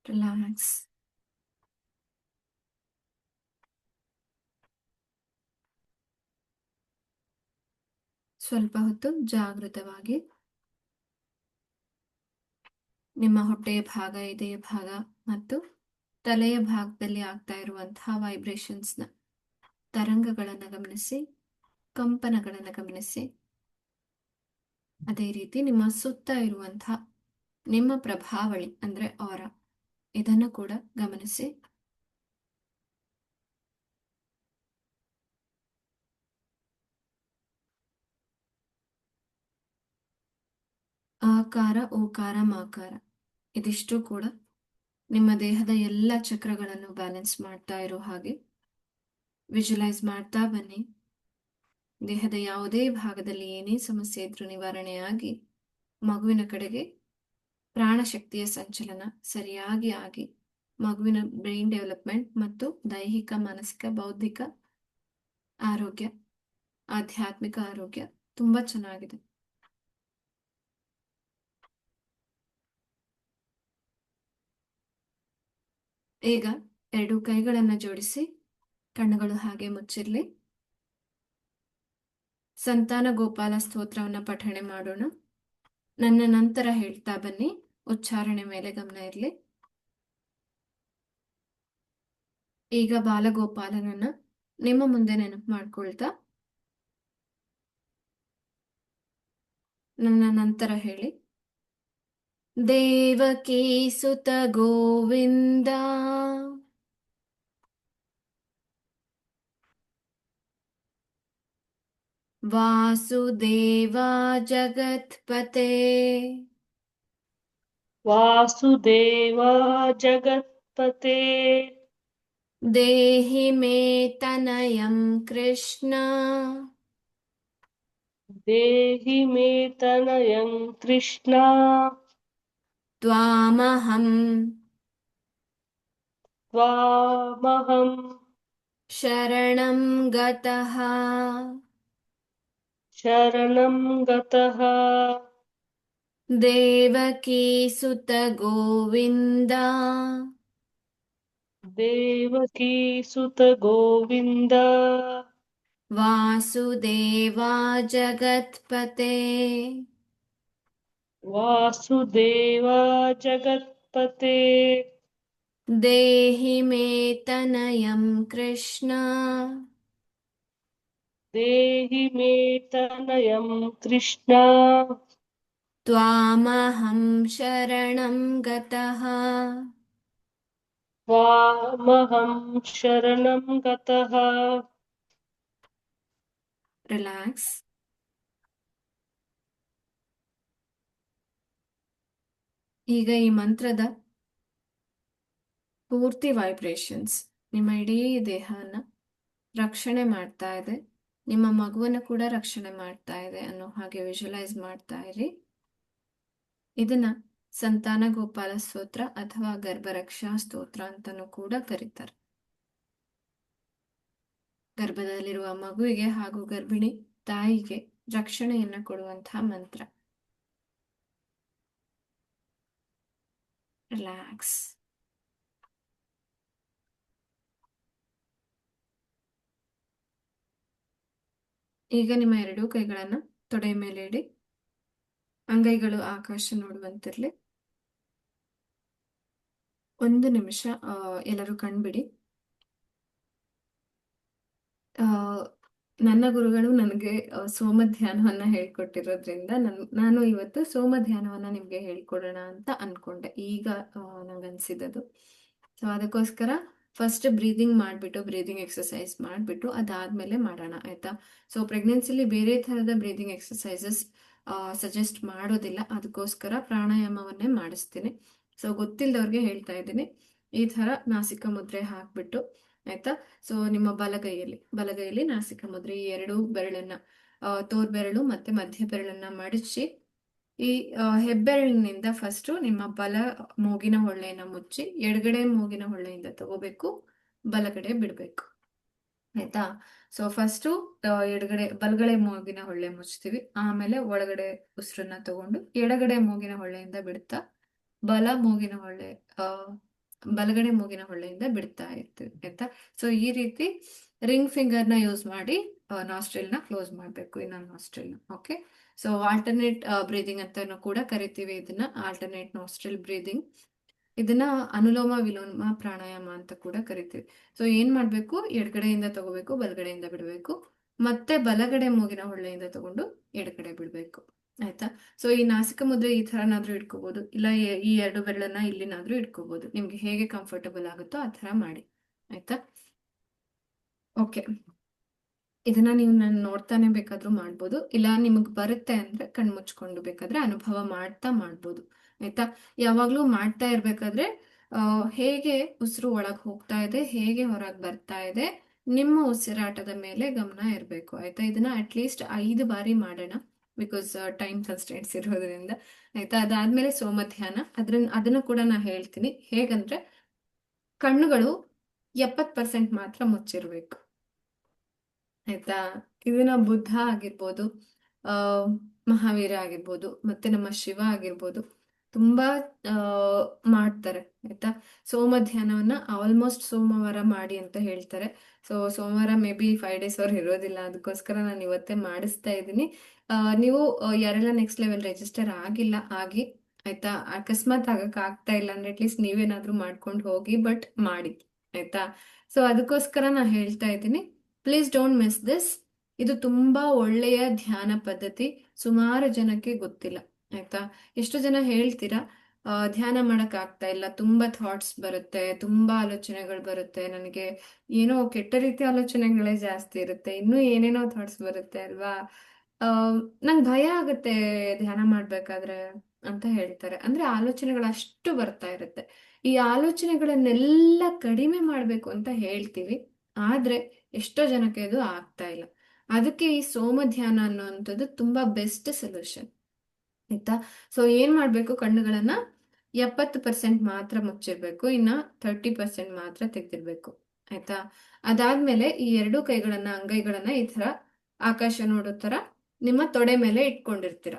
[SPEAKER 1] ರಿಲ್ಯಾಕ್ಸ್. ಸ್ವಲ್ಪ ಹೊತ್ತು ಜಾಗೃತವಾಗಿ ನಿಮ್ಮ ಹೊಟ್ಟೆಯ ಭಾಗ, ಎದೆಯ ಭಾಗ ಮತ್ತು ತಲೆಯ ಭಾಗದಲ್ಲಿ ಆಗ್ತಾ ಇರುವಂತಹ ವೈಬ್ರೇಷನ್ಸ್ನ, ತರಂಗಗಳನ್ನು ಗಮನಿಸಿ, ಕಂಪನಗಳನ್ನು ಗಮನಿಸಿ. ಅದೇ ರೀತಿ ನಿಮ್ಮ ಸುತ್ತ ಇರುವಂತಹ ನಿಮ್ಮ ಪ್ರಭಾವಳಿ ಅಂದ್ರೆ ಆರ, ಇದನ್ನು ಕೂಡ ಗಮನಿಸಿ. ಆಕಾರ, ಓಕಾರ, ಮಾಕಾರ ಇದಿಷ್ಟು ಕೂಡ ನಿಮ್ಮ ದೇಹದ ಎಲ್ಲ ಚಕ್ರಗಳನ್ನು ಬ್ಯಾಲೆನ್ಸ್ ಮಾಡ್ತಾ ಇರೋ ಹಾಗೆ ವಿಜುವಲೈಸ್ ಮಾಡ್ತಾ ಬನ್ನಿ. ದೇಹದ ಯಾವುದೇ ಭಾಗದಲ್ಲಿ ಏನೇ ಸಮಸ್ಯೆ ಇದ್ರೂ ನಿವಾರಣೆಯಾಗಿ ಮಗುವಿನ ಕಡೆಗೆ ಪ್ರಾಣಶಕ್ತಿಯ ಸಂಚಲನ ಸರಿಯಾಗಿ ಆಗಿ ಮಗುವಿನ ಬ್ರೈನ್ ಡೆವಲಪ್ಮೆಂಟ್ ಮತ್ತು ದೈಹಿಕ, ಮಾನಸಿಕ, ಬೌದ್ಧಿಕ ಆರೋಗ್ಯ, ಆಧ್ಯಾತ್ಮಿಕ ಆರೋಗ್ಯ ತುಂಬಾ ಚೆನ್ನಾಗಿದೆ. ಈಗ ಎರಡು ಕೈಗಳನ್ನು ಜೋಡಿಸಿ ಕಣ್ಣುಗಳು ಹಾಗೆ ಮುಚ್ಚಿರ್ಲಿ. ಸಂತಾನ ಗೋಪಾಲ ಸ್ತೋತ್ರವನ್ನ ಪಠಣೆ ಮಾಡೋಣ. ನನ್ನ ನಂತರ ಹೇಳ್ತಾ ಬನ್ನಿ. ಉಚ್ಚಾರಣೆ ಮೇಲೆ ಗಮನ ಇರಲಿ. ಈಗ ಬಾಲಗೋಪಾಲನನ್ನ ನಿಮ್ಮ ಮುಂದೆ ನೆನಪು ಮಾಡ್ಕೊಳ್ತಾ ನನ್ನ ನಂತರ ಹೇಳಿ. ದೇವಕೀ ಸುತ ಗೋವಿಂದ ವಾಸುದೇವ ಜಗತ್ಪತೆ
[SPEAKER 2] ವಾಸುದೇವ ಜಗತ್ಪತೆ
[SPEAKER 1] ದೇಹಿ ಮೇ ತನಯಂ ಕೃಷ್ಣ
[SPEAKER 2] ದೇಹಿ ಮೇ ತನಯಂ ಕೃಷ್ಣ
[SPEAKER 1] ತ್ವಾಮಹಂ
[SPEAKER 2] ತ್ವಾಮಹಂ
[SPEAKER 1] ಶರಣಂ ಗತಃ
[SPEAKER 2] ಶರಣಂ ಗತಃ
[SPEAKER 1] ದೇವಕೀ ಸುತ ಗೋವಿಂದ
[SPEAKER 2] ದೇವಕೀ ಸುತ ಗೋವಿಂದ
[SPEAKER 1] ವಾಸುದೇವ ಜಗತ್ಪತೆ
[SPEAKER 2] ವಾಸುದೇವ ಜಗತ್ಪತೆ
[SPEAKER 1] ದೇಹಿ ಮೇ ತನಯಂ ಕೃಷ್ಣ
[SPEAKER 2] ದೇಹಿ ಮೇ ತನಯಂ ಕೃಷ್ಣ
[SPEAKER 1] ತ್ವಾಮಹಂ ಶರಣಂ ಗತಃ
[SPEAKER 2] ತ್ವಾಮಹಂ ಶರಣಂ ಗತಃ.
[SPEAKER 1] ರಿಲ್ಯಾಕ್ಸ್. ಈಗ ಈ ಮಂತ್ರದ ಪೂರ್ತಿ ವೈಬ್ರೇಷನ್ಸ್ ನಿಮ್ಮ ಇಡೀ ದೇಹನ ರಕ್ಷಣೆ ಮಾಡ್ತಾ ಇದೆ, ನಿಮ್ಮ ಮಗುವನ್ನು ಕೂಡ ರಕ್ಷಣೆ ಮಾಡ್ತಾ ಇದೆ ಅನ್ನೋ ಹಾಗೆ ವಿಜುವಲೈಸ್ ಮಾಡ್ತಾ ಇರಿ. ಇದನ್ನ ಸಂತಾನ ಗೋಪಾಲ ಸ್ತೋತ್ರ ಅಥವಾ ಗರ್ಭರಕ್ಷಾ ಸ್ತೋತ್ರ ಅಂತನೂ ಕೂಡ ಕರೀತಾರೆ. ಗರ್ಭದಲ್ಲಿರುವ ಮಗುವಿಗೆ ಹಾಗೂ ಗರ್ಭಿಣಿ ತಾಯಿಗೆ ರಕ್ಷಣೆಯನ್ನ ಕೊಡುವಂತಹ ಮಂತ್ರ. ರಿಲ್ಯಾಕ್ಸ್. ಈಗ ನಿಮ್ಮ ಎರಡೂ ಕೈಗಳನ್ನ ತೊಡೆಯ ಮೇಲೆ ಇಡಿ. ಅಂಗೈಗಳು ಆಕಾಶ ನೋಡುವಂತಿರ್ಲಿ. 1 ನಿಮಿಷ ಎಲ್ಲರೂ ಕಣ್ಬಿಡಿ. ನನ್ನ ಗುರುಗಳು ನನಗೆ ಸೋಮ ಧ್ಯಾನವನ್ನ ಹೇಳ್ಕೊಟ್ಟಿರೋದ್ರಿಂದ ನಾನು ಇವತ್ತು ಸೋಮ ಧ್ಯಾನವನ್ನ ನಿಮ್ಗೆ ಹೇಳ್ಕೊಡೋಣ ಅಂತ ಅನ್ಕೊಂಡೆ. ಈಗ ನಂಗನ್ಸಿದ್ದು. ಸೊ ಅದಕ್ಕೋಸ್ಕರ ಫಸ್ಟ್ ಬ್ರೀದಿಂಗ್ ಮಾಡಿಬಿಟ್ಟು ಬ್ರೀದಿಂಗ್ ಎಕ್ಸಸೈಸ್ ಮಾಡಿಬಿಟ್ಟು ಅದಾದ್ಮೇಲೆ ಮಾಡೋಣ, ಆಯ್ತಾ? ಸೊ ಪ್ರೆಗ್ನೆನ್ಸಿಲಿ ಬೇರೆ ಥರದ ಬ್ರೀದಿಂಗ್ ಎಕ್ಸಸೈಸಸ್ ಸಜೆಸ್ಟ್ ಮಾಡೋದಿಲ್ಲ, ಅದಕ್ಕೋಸ್ಕರ ಪ್ರಾಣಾಯಾಮವನ್ನೇ ಮಾಡಿಸ್ತೀನಿ. ಸೊ ಗೊತ್ತಿಲ್ಲದವ್ರಿಗೆ ಹೇಳ್ತಾ ಇದ್ದೀನಿ. ಈ ಥರ ನಾಸಿಕ ಮುದ್ರೆ ಹಾಕ್ಬಿಟ್ಟು, ಆಯ್ತಾ? ಸೊ ನಿಮ್ಮ ಬಲಗೈಯಲ್ಲಿ ನಾಸಿಕ ಮುದ್ರೆ, ಈ 2 ಬೆರಳನ್ನ ತೋರ್ ಬೆರಳು ಮತ್ತೆ ಮಧ್ಯ ಬೆರಳನ್ನ ಮಡಚಿ ಈ ಹೆಬ್ಬೆರಳಿನಿಂದ ಫಸ್ಟ್ ನಿಮ್ಮ ಬಲ ಮೂಗಿನ ಹೊಳ್ಳೆಯನ್ನ ಮುಚ್ಚಿ ಎಡಗಡೆ ಮೂಗಿನ ಹೊಳ್ಳೆಯಿಂದ ತಗೋಬೇಕು, ಬಲಗಡೆ ಬಿಡ್ಬೇಕು, ಆಯ್ತಾ? ಸೊ ಫಸ್ಟು ಬಲಗಡೆ ಮೂಗಿನ ಹೊಳ್ಳೆ ಮುಚ್ತೀವಿ, ಆಮೇಲೆ ಒಳಗಡೆ ಉಸಿರನ್ನ ತಗೊಂಡು ಎಡಗಡೆ ಮೂಗಿನ ಹೊಳ್ಳೆಯಿಂದ ಬಿಡ್ತಾ ಬಲಗಡೆ ಮೂಗಿನ ಹೊಳ್ಳೆಯಿಂದ ಬಿಡ್ತಾ ಇರ್ತೀವಿ, ಆಯ್ತಾ? ಸೊ ಈ ರೀತಿ ರಿಂಗ್ ಫಿಂಗರ್ನ ಯೂಸ್ ಮಾಡಿ ನಾಸ್ಟ್ರಿಲ್ನ ಕ್ಲೋಸ್ ಮಾಡಬೇಕು, ಇನ್ನೊಂದು ನಾಸ್ಟ್ರಿಲ್ನ. ಓಕೆ, ಸೊ ಆಲ್ಟರ್ನೇಟ್ ಬ್ರೀದಿಂಗ್ ಅಂತ ಕೂಡ ಕರಿತೀವಿ ಇದನ್ನ, ಆಲ್ಟರ್ನೇಟ್ ನಾಸ್ಟ್ರಿಲ್ ಬ್ರೀದಿಂಗ್. ಇದನ್ನ ಅನುಲೋಮ ವಿಲೋಮ ಪ್ರಾಣಾಯಾಮ ಅಂತ ಕೂಡ ಕರಿತೀವಿ. ಸೊ ಏನ್ ಮಾಡ್ಬೇಕು, ಎಡಗಡೆಯಿಂದ ತಗೋಬೇಕು, ಬಲಗಡೆಯಿಂದ ಬಿಡಬೇಕು, ಮತ್ತೆ ಬಲಗಡೆ ಮೂಗಿನ ಹೊಳ್ಳೆಯಿಂದ ತಗೊಂಡು ಎಡಗಡೆ ಬಿಡ್ಬೇಕು, ಆಯ್ತಾ? ಸೊ ಈ ನಾಸಿಕ ಮುದ್ರೆ ಈ ಥರನಾದ್ರೂ ಇಟ್ಕೋಬಹುದು, ಇಲ್ಲ ಈ 2 ಬೆರಳನ್ನ ಇಲ್ಲಿನಾದ್ರೂ ಇಟ್ಕೋಬಹುದು, ನಿಮ್ಗೆ ಹೇಗೆ ಕಂಫರ್ಟಬಲ್ ಆಗುತ್ತೋ ಆ ಥರ ಮಾಡಿ, ಆಯ್ತಾ? ಓಕೆ, ಇದನ್ನ ನೀವು ನಾನು ನೋಡ್ತಾನೆ ಬೇಕಾದ್ರೂ ಮಾಡ್ಬೋದು, ಇಲ್ಲ ನಿಮಗೆ ಬರುತ್ತೆ ಅಂದ್ರೆ ಕಣ್ ಮುಚ್ಕೊಂಡು ಬೇಕಾದ್ರೆ ಅನುಭವ ಮಾಡ್ತಾ ಮಾಡ್ಬೋದು, ಆಯ್ತಾ? ಯಾವಾಗ್ಲೂ ಮಾಡ್ತಾ ಇರ್ಬೇಕಾದ್ರೆ ಹೇಗೆ ಉಸಿರು ಒಳಗೆ ಹೋಗ್ತಾ ಇದೆ, ಹೇಗೆ ಹೊರಗೆ ಬರ್ತಾ ಇದೆ, ನಿಮ್ಮ ಉಸಿರಾಟದ ಮೇಲೆ ಗಮನ ಇರಬೇಕು ಆಯ್ತಾ. ಇದನ್ನ ಅಟ್ಲೀಸ್ಟ್ 5 ಬಾರಿ ಮಾಡೋಣ, ಬಿಕಾಸ್ ಟೈಮ್ ಕನ್ಸ್ಟೆಂಟ್ಸ್ ಇರೋದ್ರಿಂದ. ಆಯ್ತಾ, ಅದಾದ್ಮೇಲೆ ಸೋಮಧ್ಯಾನ, ಅದನ್ನು ಕೂಡ ನಾ ಹೇಳ್ತೀನಿ ಹೇಗಂದ್ರೆ, ಕಣ್ಣುಗಳು 70% ಮಾತ್ರ ಮುಚ್ಚಿರ್ಬೇಕು ಆಯ್ತಾ. ಇದನ್ನ ಬುದ್ಧ ಆಗಿರ್ಬೋದು, ಆ ಮಹಾವೀರ ಆಗಿರ್ಬೋದು, ಮತ್ತೆ ನಮ್ಮ ಶಿವ ಆಗಿರ್ಬೋದು ತುಂಬಾ ಆ ಮಾಡ್ತಾರೆ ಆಯ್ತಾ. ಸೋಮಧ್ಯಾನವನ್ನ ಆಲ್ಮೋಸ್ಟ್ ಸೋಮವಾರ ಮಾಡಿ ಅಂತ ಹೇಳ್ತಾರೆ. ಸೊ ಸೋಮವಾರ ಮೇ ಬಿ 5 ಡೇಸ್ ಅವ್ರು ಇರೋದಿಲ್ಲ, ಅದಕ್ಕೋಸ್ಕರ ನಾನು ಇವತ್ತೇ ಮಾಡಿಸ್ತಾ ಇದ್ದೀನಿ. ನೀವು ಯಾರೆಲ್ಲ ನೆಕ್ಸ್ಟ್ ಲೆವೆಲ್ ರಿಜಿಸ್ಟರ್ ಆಗಿಲ್ಲ ಆಗಿ ಆಯ್ತಾ. ಅಕಸ್ಮಾತ್ ಆಗಕ್ ಆಗ್ತಾ ಇಲ್ಲ ಅಂದ್ರೆ ಅಟ್ಲೀಸ್ಟ್ ನೀವೇನಾದ್ರೂ ಮಾಡ್ಕೊಂಡು ಹೋಗಿ, ಬಟ್ ಮಾಡಿ ಆಯ್ತಾ. ಸೊ ಅದಕ್ಕೋಸ್ಕರ ನಾ ಹೇಳ್ತಾ ಇದ್ದೀನಿ, ಪ್ಲೀಸ್ ಡೋಂಟ್ ಮಿಸ್ ದಿಸ್. ಇದು ತುಂಬಾ ಒಳ್ಳೆಯ ಧ್ಯಾನ ಪದ್ಧತಿ, ಸುಮಾರು ಜನಕ್ಕೆ ಗೊತ್ತಿಲ್ಲ ಆಯ್ತಾ. ಎಷ್ಟು ಜನ ಹೇಳ್ತೀರಾ ಧ್ಯಾನ ಮಾಡಕ್ ಆಗ್ತಾ ಇಲ್ಲ, ತುಂಬಾ ಥಾಟ್ಸ್ ಬರುತ್ತೆ, ತುಂಬಾ ಆಲೋಚನೆಗಳು ಬರುತ್ತೆ ನನಗೆ, ಏನೋ ಕೆಟ್ಟ ರೀತಿ ಆಲೋಚನೆಗಳೇ ಜಾಸ್ತಿ ಇರುತ್ತೆ, ಇನ್ನೂ ಏನೇನೋ ಥಾಟ್ಸ್ ಬರುತ್ತೆ ಅಲ್ವಾ, ಆ ನಂಗೆ ಭಯ ಆಗುತ್ತೆ ಧ್ಯಾನ ಮಾಡ್ಬೇಕಾದ್ರೆ ಅಂತ ಹೇಳ್ತಾರೆ. ಅಂದ್ರೆ ಆಲೋಚನೆಗಳು ಅಷ್ಟು ಬರ್ತಾ ಇರುತ್ತೆ. ಈ ಆಲೋಚನೆಗಳನ್ನೆಲ್ಲ ಕಡಿಮೆ ಮಾಡ್ಬೇಕು ಅಂತ ಹೇಳ್ತೀವಿ, ಆದ್ರೆ ಎಷ್ಟೋ ಜನಕ್ಕೆ ಅದು ಆಗ್ತಾ ಇಲ್ಲ. ಅದಕ್ಕೆ ಈ ಸೋಮ ಧ್ಯಾನ ಅನ್ನುವಂಥದ್ದು ತುಂಬಾ ಬೆಸ್ಟ್ ಸೊಲ್ಯೂಷನ್ ಆಯ್ತಾ. ಸೊ ಏನ್ ಮಾಡ್ಬೇಕು, ಕಣ್ಣುಗಳನ್ನ 70% ಮಾತ್ರ ಮುಚ್ಚಿರ್ಬೇಕು, ಇನ್ನ 30% ಮಾತ್ರ ತೆಗ್ದಿರ್ಬೇಕು ಆಯ್ತಾ. ಅದಾದ್ಮೇಲೆ ಈ 2 ಕೈಗಳನ್ನ, ಅಂಗೈಗಳನ್ನ ಈ ತರ ಆಕಾಶ ನೋಡೋ ತರ ನಿಮ್ಮ ತೊಡೆ ಮೇಲೆ ಇಟ್ಕೊಂಡಿರ್ತೀರ.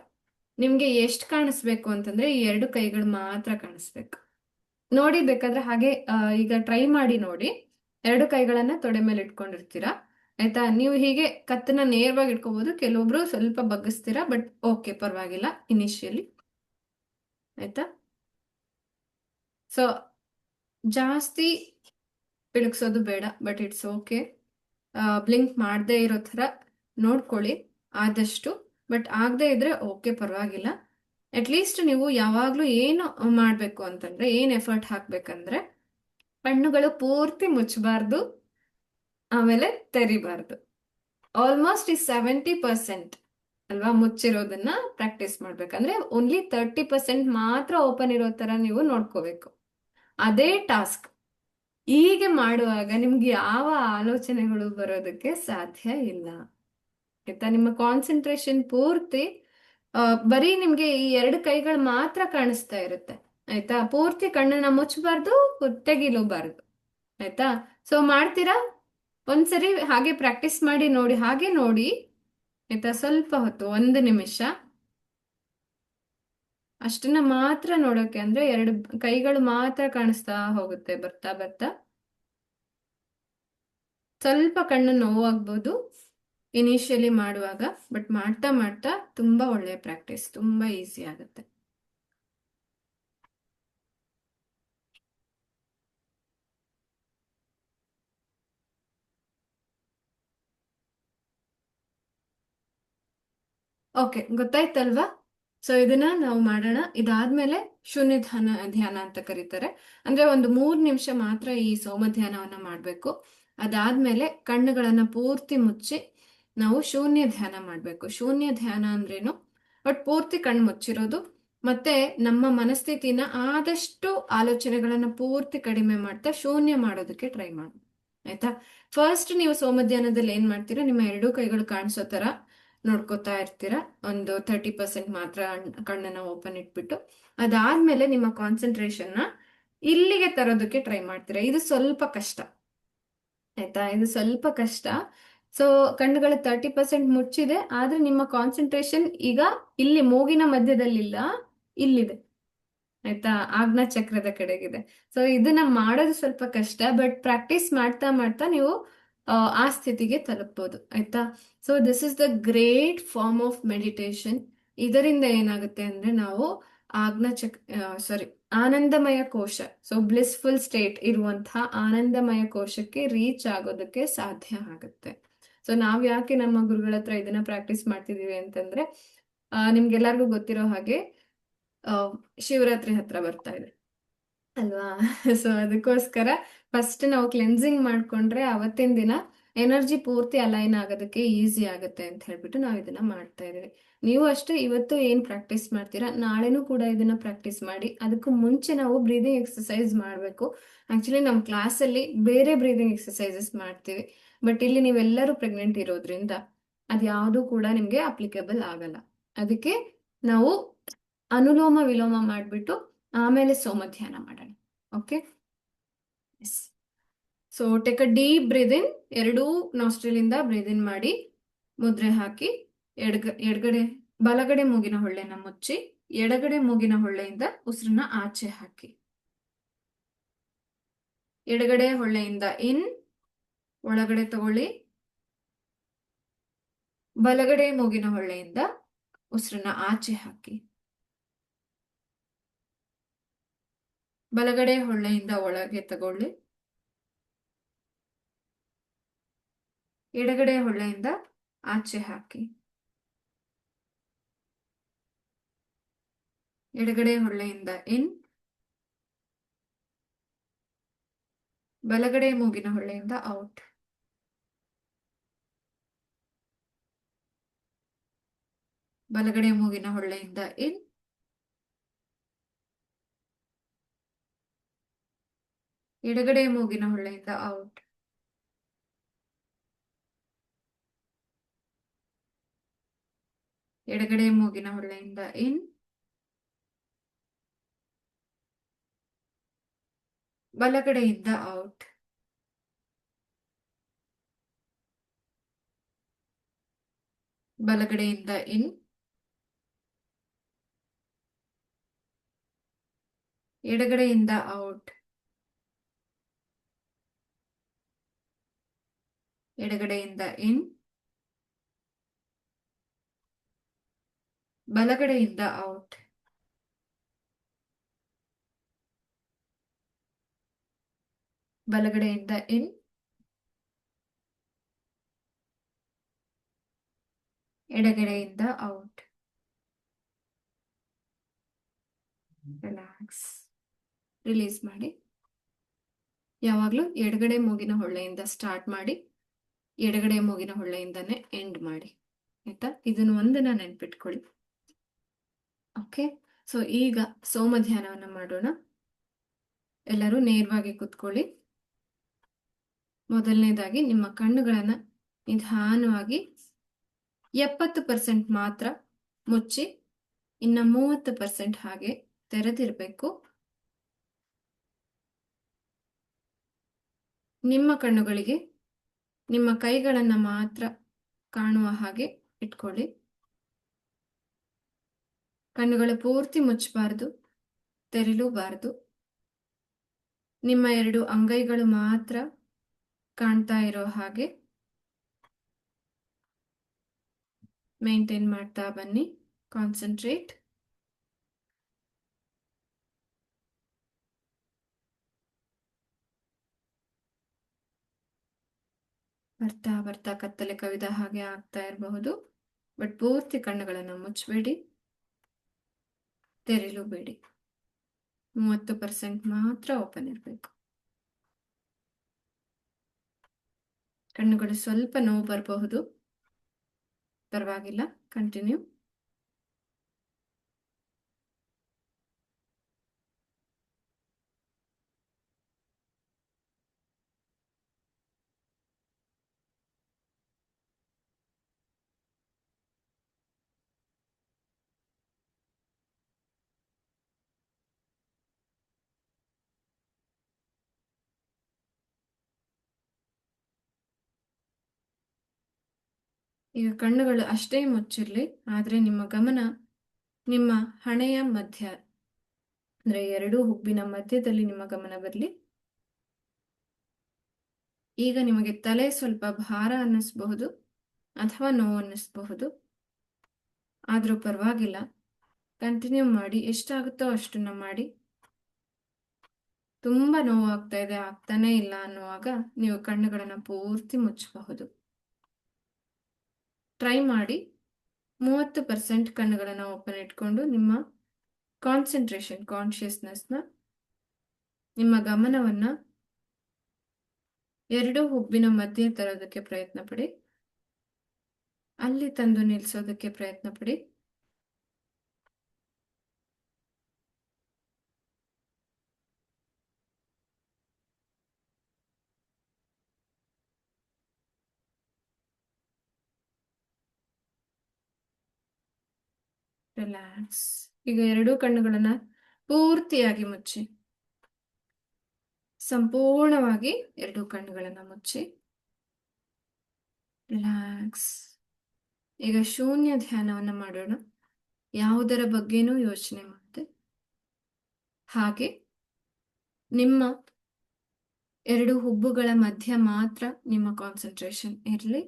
[SPEAKER 1] ನಿಮ್ಗೆ ಎಷ್ಟ್ ಕಾಣಿಸ್ಬೇಕು ಅಂತಂದ್ರೆ ಈ 2 ಕೈಗಳು ಮಾತ್ರ ಕಾಣಿಸ್ಬೇಕು. ನೋಡಿ ಬೇಕಾದ್ರೆ ಹಾಗೆ ಈಗ ಟ್ರೈ ಮಾಡಿ ನೋಡಿ. 2 ಕೈಗಳನ್ನ ತೊಡೆ ಮೇಲೆ ಇಟ್ಕೊಂಡಿರ್ತೀರಾ ಆಯ್ತಾ. ನೀವು ಹೀಗೆ ಕತ್ತನ್ನ ನೇರವಾಗಿ ಇಟ್ಕೋಬಹುದು, ಕೆಲವೊಬ್ರು ಸ್ವಲ್ಪ ಬಗ್ಗಿಸ್ತೀರಾ, ಬಟ್ ಓಕೆ ಪರವಾಗಿಲ್ಲ ಇನಿಷಿಯಲಿ ಆಯ್ತಾ. ಸೊ ಜಾಸ್ತಿ ಬಿಳುಕ್ಸೋದು ಬೇಡ, ಬಟ್ ಇಟ್ಸ್ ಓಕೆ. ಬ್ಲಿಂಕ್ ಮಾಡದೇ ಇರೋ ತರ ನೋಡ್ಕೊಳ್ಳಿ ಆದಷ್ಟು, ಬಟ್ ಆಗದೆ ಇದ್ರೆ ಓಕೆ ಪರವಾಗಿಲ್ಲ. ಅಟ್ಲೀಸ್ಟ್ ನೀವು ಯಾವಾಗ್ಲೂ ಏನು ಮಾಡ್ಬೇಕು ಅಂತಂದ್ರೆ, ಏನ್ ಎಫರ್ಟ್ ಹಾಕ್ಬೇಕಂದ್ರೆ, ಕಣ್ಣುಗಳು ಪೂರ್ತಿ ಮುಚ್ಚಬಾರ್ದು, ಆಮೇಲೆ ತೆರಿಬಾರ್ದು. ಆಲ್ಮೋಸ್ಟ್ ಈ 70% ಅಲ್ವಾ ಮುಚ್ಚಿರೋದನ್ನ ಪ್ರಾಕ್ಟೀಸ್ ಮಾಡ್ಬೇಕಂದ್ರೆ, ಓನ್ಲಿ 30% ಮಾತ್ರ ಓಪನ್ ಇರೋ ತರ ನೀವು ನೋಡ್ಕೋಬೇಕು. ಅದೇ ಟಾಸ್ಕ್ ಹೀಗೆ ಮಾಡುವಾಗ ನಿಮ್ಗೆ ಯಾವ ಆಲೋಚನೆಗಳು ಬರೋದಕ್ಕೆ ಸಾಧ್ಯ ಇಲ್ಲ ಆಯ್ತಾ. ನಿಮ್ಮ ಕಾನ್ಸಂಟ್ರೇಷನ್ ಪೂರ್ತಿ ಬರೀ ನಿಮ್ಗೆ ಈ 2 ಕೈಗಳು ಮಾತ್ರ ಕಾಣಿಸ್ತಾ ಇರುತ್ತೆ ಆಯ್ತಾ. ಪೂರ್ತಿ ಕಣ್ಣನ್ನ ಮುಚ್ಚಬಾರ್ದು, ತೆಗಿಲೂಬಾರ್ದು ಆಯ್ತಾ. ಸೊ ಮಾಡ್ತೀರಾ, ಒಂದ್ಸರಿ ಹಾಗೆ ಪ್ರಾಕ್ಟೀಸ್ ಮಾಡಿ ನೋಡಿ, ಹಾಗೆ ನೋಡಿ ಆಯ್ತಾ. ಸ್ವಲ್ಪ ಹೊತ್ತು 1 ನಿಮಿಷ ಅಷ್ಟನ್ನ ಮಾತ್ರ ನೋಡೋಕೆ, ಅಂದ್ರೆ 2 ಕೈಗಳು ಮಾತ್ರ ಕಾಣಿಸ್ತಾ ಹೋಗುತ್ತೆ ಬರ್ತಾ ಬರ್ತಾ. ಸ್ವಲ್ಪ ಕಣ್ಣು ನೋವಾಗ್ಬೋದು ಇನಿಷಿಯಲಿ ಮಾಡುವಾಗ, ಬಟ್ ಮಾಡ್ತಾ ಮಾಡ್ತಾ ತುಂಬಾ ಒಳ್ಳೆಯ ಪ್ರಾಕ್ಟೀಸ್, ತುಂಬಾ ಈಸಿ ಆಗುತ್ತೆ. ಓಕೆ, ಗೊತ್ತಾಯ್ತಲ್ವಾ. ಸೊ ಇದನ್ನ ನಾವು ಮಾಡೋಣ. ಇದಾದ್ಮೇಲೆ ಶೂನ್ಯ ಧ್ಯಾನ ಅಂತ ಕರೀತಾರೆ. ಅಂದ್ರೆ ಒಂದು 3 ನಿಮಿಷ ಮಾತ್ರ ಈ ಸೋಮ ಧ್ಯಾನವನ್ನ ಮಾಡ್ಬೇಕು. ಅದಾದ್ಮೇಲೆ ಕಣ್ಣುಗಳನ್ನ ಪೂರ್ತಿ ಮುಚ್ಚಿ ನಾವು ಶೂನ್ಯ ಧ್ಯಾನ ಮಾಡ್ಬೇಕು. ಶೂನ್ಯ ಧ್ಯಾನ ಅಂದ್ರೇನು, ಬಟ್ ಪೂರ್ತಿ ಕಣ್ಣು ಮುಚ್ಚಿರೋದು, ಮತ್ತೆ ನಮ್ಮ ಮನಸ್ಥಿತಿನ ಆದಷ್ಟು ಆಲೋಚನೆಗಳನ್ನ ಪೂರ್ತಿ ಕಡಿಮೆ ಮಾಡ್ತಾ ಶೂನ್ಯ ಮಾಡೋದಕ್ಕೆ ಟ್ರೈ ಮಾಡಿ ಆಯ್ತಾ. ಫಸ್ಟ್ ನೀವು ಸೋಮ ಧ್ಯಾನದಲ್ಲಿ ಏನ್ ಮಾಡ್ತೀರಾ, ನಿಮ್ಮ 2 ಕೈಗಳು ಕಾಣಿಸೋ ತರ ನೋಡ್ಕೋತಾ ಇರ್ತೀರಾ. ಒಂದು 30% ಮಾತ್ರ ಕಣ್ಣನ್ನ ಓಪನ್ ಇಟ್ಬಿಟ್ಟು, ಅದಾದ್ಮೇಲೆ ನಿಮ್ಮ ಕಾನ್ಸಂಟ್ರೇಷನ್ ಇಲ್ಲಿಗೆ ತರೋದಕ್ಕೆ ಟ್ರೈ ಮಾಡ್ತೀರಾ. ಇದು ಸ್ವಲ್ಪ ಕಷ್ಟ ಆಯ್ತಾ, ಇದು ಸ್ವಲ್ಪ ಕಷ್ಟ. ಸೊ ಕಣ್ಣುಗಳ 30% ಮುಚ್ಚಿದೆ, ಆದ್ರೆ ನಿಮ್ಮ ಕಾನ್ಸಂಟ್ರೇಷನ್ ಈಗ ಇಲ್ಲಿ ಮೂಗಿನ ಮಧ್ಯದಲ್ಲಿಲ್ಲ, ಇಲ್ಲಿದೆ ಆಯ್ತಾ, ಆಜ್ಞಾ ಚಕ್ರದ ಕಡೆಗಿದೆ. ಸೊ ಇದನ್ನ ಮಾಡೋದು ಸ್ವಲ್ಪ ಕಷ್ಟ, ಬಟ್ ಪ್ರಾಕ್ಟೀಸ್ ಮಾಡ್ತಾ ಮಾಡ್ತಾ ನೀವು ಆ ಸ್ಥಿತಿಗೆ ತಲುಪಬಹುದು ಆಯ್ತಾ. So this is the great form of meditation. ಇದರಿಂದ ಏನಾಗುತ್ತೆ ಅಂದ್ರೆ, ನಾವು ಆನಂದಮಯ ಕೋಶ, ಸೊ ಬ್ಲಿಸ್ಫುಲ್ ಸ್ಟೇಟ್ ಇರುವಂತಹ ಆನಂದಮಯ ಕೋಶಕ್ಕೆ ರೀಚ್ ಆಗೋದಕ್ಕೆ ಸಾಧ್ಯ ಆಗುತ್ತೆ. ಸೊ ನಾವ್ ಯಾಕೆ ನಮ್ಮ ಗುರುಗಳ ಹತ್ರ ಇದನ್ನ ಪ್ರಾಕ್ಟೀಸ್ ಮಾಡ್ತಿದೀವಿ ಅಂತಂದ್ರೆ, ನಿಮ್ಗೆಲ್ಲರಿಗೂ ಗೊತ್ತಿರೋ ಹಾಗೆ ಶಿವರಾತ್ರಿ ಹತ್ರ ಬರ್ತಾ ಇದೆ ಅಲ್ವಾ. ಸೊ ಅದಕ್ಕೋಸ್ಕರ ಫಸ್ಟ್ ನಾವು ಕ್ಲೆನ್ಸಿಂಗ್ ಮಾಡ್ಕೊಂಡ್ರೆ ಅವತ್ತಿನ ದಿನ ಎನರ್ಜಿ ಪೂರ್ತಿ ಅಲೈನ್ ಆಗೋದಕ್ಕೆ ಈಸಿ ಆಗುತ್ತೆ ಅಂತ ಹೇಳ್ಬಿಟ್ಟು ನಾವು ಇದನ್ನ ಮಾಡ್ತಾ ಇದೀವಿ. ನೀವು ಅಷ್ಟೇ ಇವತ್ತು ಏನು ಪ್ರಾಕ್ಟೀಸ್ ಮಾಡ್ತೀರಾ ನಾಳೆನೂ ಕೂಡ ಇದನ್ನ ಪ್ರಾಕ್ಟೀಸ್ ಮಾಡಿ. ಅದಕ್ಕೂ ಮುಂಚೆ ನಾವು ಬ್ರೀದಿಂಗ್ ಎಕ್ಸಸೈಸ್ ಮಾಡಬೇಕು. ಆಕ್ಚುಲಿ ನಮ್ಮ ಕ್ಲಾಸಲ್ಲಿ ಬೇರೆ ಬ್ರೀದಿಂಗ್ ಎಕ್ಸಸೈಸಸ್ ಮಾಡ್ತೀವಿ, ಬಟ್ ಇಲ್ಲಿ ನೀವೆಲ್ಲರೂ ಪ್ರೆಗ್ನೆಂಟ್ ಇರೋದ್ರಿಂದ ಅದ್ಯಾವುದೂ ಕೂಡ ನಿಮಗೆ ಅಪ್ಲಿಕೇಬಲ್ ಆಗಲ್ಲ. ಅದಕ್ಕೆ ನಾವು ಅನುಲೋಮ ವಿಲೋಮ ಮಾಡಿಬಿಟ್ಟು ಆಮೇಲೆ ಸೋಮಧ್ಯಾನ ಮಾಡೋಣ. Okay, yes. So take a deep breathe in. ಎರಡೂ ನಾಸ್ಟ್ರಿಲಿಂದ ಬ್ರೀದ್ ಇನ್ ಮಾಡಿ, ಮುದ್ರೆ ಹಾಕಿ, ಎಡಗಡೆ ಬಲಗಡೆ ಮೂಗಿನ ಹೊಳ್ಳೆನ ಮುಚ್ಚಿ, ಎಡಗಡೆ ಮೂಗಿನ ಹೊಳ್ಳೆಯಿಂದ ಉಸಿರನ್ನ ಆಚೆ ಹಾಕಿ. ಎಡಗಡೆ ಹೊಳ್ಳೆಯಿಂದ ಇನ್, ಒಳಗಡೆ ತಗೊಳ್ಳಿ. ಬಲಗಡೆ ಮೂಗಿನ ಹೊಳ್ಳೆಯಿಂದ ಉಸಿರನ್ನ ಆಚೆ ಹಾಕಿ. ಬಲಗಡೆ ಹೊಳ್ಳೆಯಿಂದ ಒಳಗೆ ತಗೊಳ್ಳಿ. ಎಡಗಡೆ ಹೊಳ್ಳೆಯಿಂದ ಆಚೆ ಹಾಕಿ. ಎಡಗಡೆ ಹೊಳ್ಳೆಯಿಂದ ಇನ್, ಬಲಗಡೆ ಮೂಗಿನ ಹೊಳ್ಳೆಯಿಂದ ಔಟ್. ಬಲಗಡೆ ಮೂಗಿನ ಹೊಳ್ಳೆಯಿಂದ ಇನ್, ಎಡಗಡೆ ಮೂಗಿನ ಹೊಳ್ಳೆಯಿಂದ ಔಟ್. ಎಡಗಡೆ ಮೂಗಿನ ಹೊಳ್ಳೆಯಿಂದ ಇನ್, ಬಲಗಡೆಯಿಂದ ಔಟ್. ಬಲಗಡೆಯಿಂದ ಇನ್, ಎಡಗಡೆಯಿಂದ ಔಟ್. ಎಡಗಡೆಯಿಂದ ಇನ್, ಬಲಗಡೆಯಿಂದ ಔಟ್. ಬಲಗಡೆಯಿಂದ ಇನ್, ಎಡಗಡೆಯಿಂದ ಔಟ್. ರಿಲ್ಯಾಕ್ಸ್, ರಿಲೀಸ್ ಮಾಡಿ. ಯಾವಾಗಲೂ ಎಡಗಡೆ ಮೂಗಿನ ಹೊಳ್ಳೆಯಿಂದ ಸ್ಟಾರ್ಟ್ ಮಾಡಿ, ಎಡಗಡೆ ಮೂಗಿನ ಹೊಳ್ಳೆಯಿಂದಾನೆ ಎಂಡ್ ಮಾಡಿ. ಆಯ್ತಾ? ಇದನ್ನು ಒಂದನ್ನ ನೆನ್ಪಿಟ್ಕೊಳ್ಳಿ. ಓಕೆ, ಸೊ ಈಗ ಸೋಮಧ್ಯಾನವನ್ನ ಮಾಡೋಣ. ಎಲ್ಲರೂ ನೇರವಾಗಿ ಕೂತ್ಕೊಳ್ಳಿ. ಮೊದಲನೇದಾಗಿ ನಿಮ್ಮ ಕಣ್ಣುಗಳನ್ನ ನಿಧಾನವಾಗಿ 70% ಮಾತ್ರ ಮುಚ್ಚಿ, ಇನ್ನ 30% ಹಾಗೆ ತೆರೆದಿರಬೇಕು. ನಿಮ್ಮ ಕಣ್ಣುಗಳಿಗೆ ನಿಮ್ಮ ಕೈಗಳನ್ನ ಮಾತ್ರ ಕಾಣುವ ಹಾಗೆ ಇಟ್ಕೊಳ್ಳಿ. ಕಣ್ಣುಗಳ ಪೂರ್ತಿ ಮುಚ್ಚಬಾರದು, ತೆರೆಯಲೂಬಾರದು. ನಿಮ್ಮ 2 ಅಂಗೈಗಳು ಮಾತ್ರ ಕಾಣ್ತಾ ಇರೋ ಹಾಗೆ ಮೇಂಟೈನ್ ಮಾಡ್ತಾ ಬನ್ನಿ. ಕಾನ್ಸಂಟ್ರೇಟ್. ಬರ್ತಾ ಬರ್ತಾ ಕತ್ತಲೆ ಕವಿದ ಹಾಗೆ ಆಗ್ತಾ ಇರಬಹುದು, ಬಟ್ ಪೂರ್ತಿ ಕಣ್ಣುಗಳನ್ನು ಮುಚ್ಚಬೇಡಿ, ತೆರೆಯಲೂಬೇಡಿ. 30% ಮಾತ್ರ ಓಪನ್ ಇರಬೇಕು. ಕಣ್ಣುಗಳು ಸ್ವಲ್ಪ ನೋವು ಬರಬಹುದು, ಪರವಾಗಿಲ್ಲ, ಕಂಟಿನ್ಯೂ. ಈಗ ಕಣ್ಣುಗಳು ಅಷ್ಟೇ ಮುಚ್ಚಿರ್ಲಿ, ಆದ್ರೆ ನಿಮ್ಮ ಗಮನ ನಿಮ್ಮ ಹಣೆಯ ಮಧ್ಯ, ಅಂದ್ರೆ 2 ಹುಬ್ಬಿನ ಮಧ್ಯದಲ್ಲಿ ನಿಮ್ಮ ಗಮನ ಬರಲಿ. ಈಗ ನಿಮಗೆ ತಲೆ ಸ್ವಲ್ಪ ಭಾರ ಅನ್ನಿಸ್ಬಹುದು ಅಥವಾ ನೋವು ಅನ್ನಿಸ್ಬಹುದು, ಆದ್ರೂ ಪರವಾಗಿಲ್ಲ, ಕಂಟಿನ್ಯೂ ಮಾಡಿ. ಎಷ್ಟಾಗುತ್ತೋ ಅಷ್ಟನ್ನ ಮಾಡಿ. ತುಂಬಾ ನೋವು ಆಗ್ತಾ ಇದೆ, ಆಗ್ತಾನೆ ಇಲ್ಲ ಅನ್ನುವಾಗ ನೀವು ಕಣ್ಣುಗಳನ್ನ ಪೂರ್ತಿ ಮುಚ್ಚಬಹುದು. ಟ್ರೈ ಮಾಡಿ. 30% ಕಣ್ಣುಗಳನ್ನ ಓಪನ್ ಇಟ್ಕೊಂಡು ನಿಮ್ಮ ಕಾನ್ಸಂಟ್ರೇಷನ್, ಕಾನ್ಶಿಯಸ್ನೆಸ್ನ, ನಿಮ್ಮ ಗಮನವನ್ನ 2 ಹುಬ್ಬಿನ ಮಧ್ಯೆ ತರೋದಕ್ಕೆ ಪ್ರಯತ್ನ ಪಡಿ. ಅಲ್ಲಿ ತಂದು ನಿಲ್ಲಿಸೋದಕ್ಕೆ ಪ್ರಯತ್ನ ಪಡಿ. ರಿಲ್ಯಾಕ್ಸ್. ಈಗ ಎರಡೂ ಕಣ್ಣುಗಳನ್ನ ಪೂರ್ತಿಯಾಗಿ ಮುಚ್ಚಿ, ಸಂಪೂರ್ಣವಾಗಿ ಎರಡೂ ಕಣ್ಣುಗಳನ್ನ ಮುಚ್ಚಿ ರಿಲ್ಯಾಕ್ಸ್. ಈಗ ಶೂನ್ಯ ಧ್ಯಾನವನ್ನ ಮಾಡೋಣ. ಯಾವುದರ ಬಗ್ಗೆನೂ ಯೋಚನೆ ಮಾಡದೆ ಹಾಗೆ ನಿಮ್ಮ ಎರಡು ಹುಬ್ಬುಗಳ ಮಧ್ಯ ಮಾತ್ರ ನಿಮ್ಮ ಕಾನ್ಸಂಟ್ರೇಷನ್ ಇರಲಿ.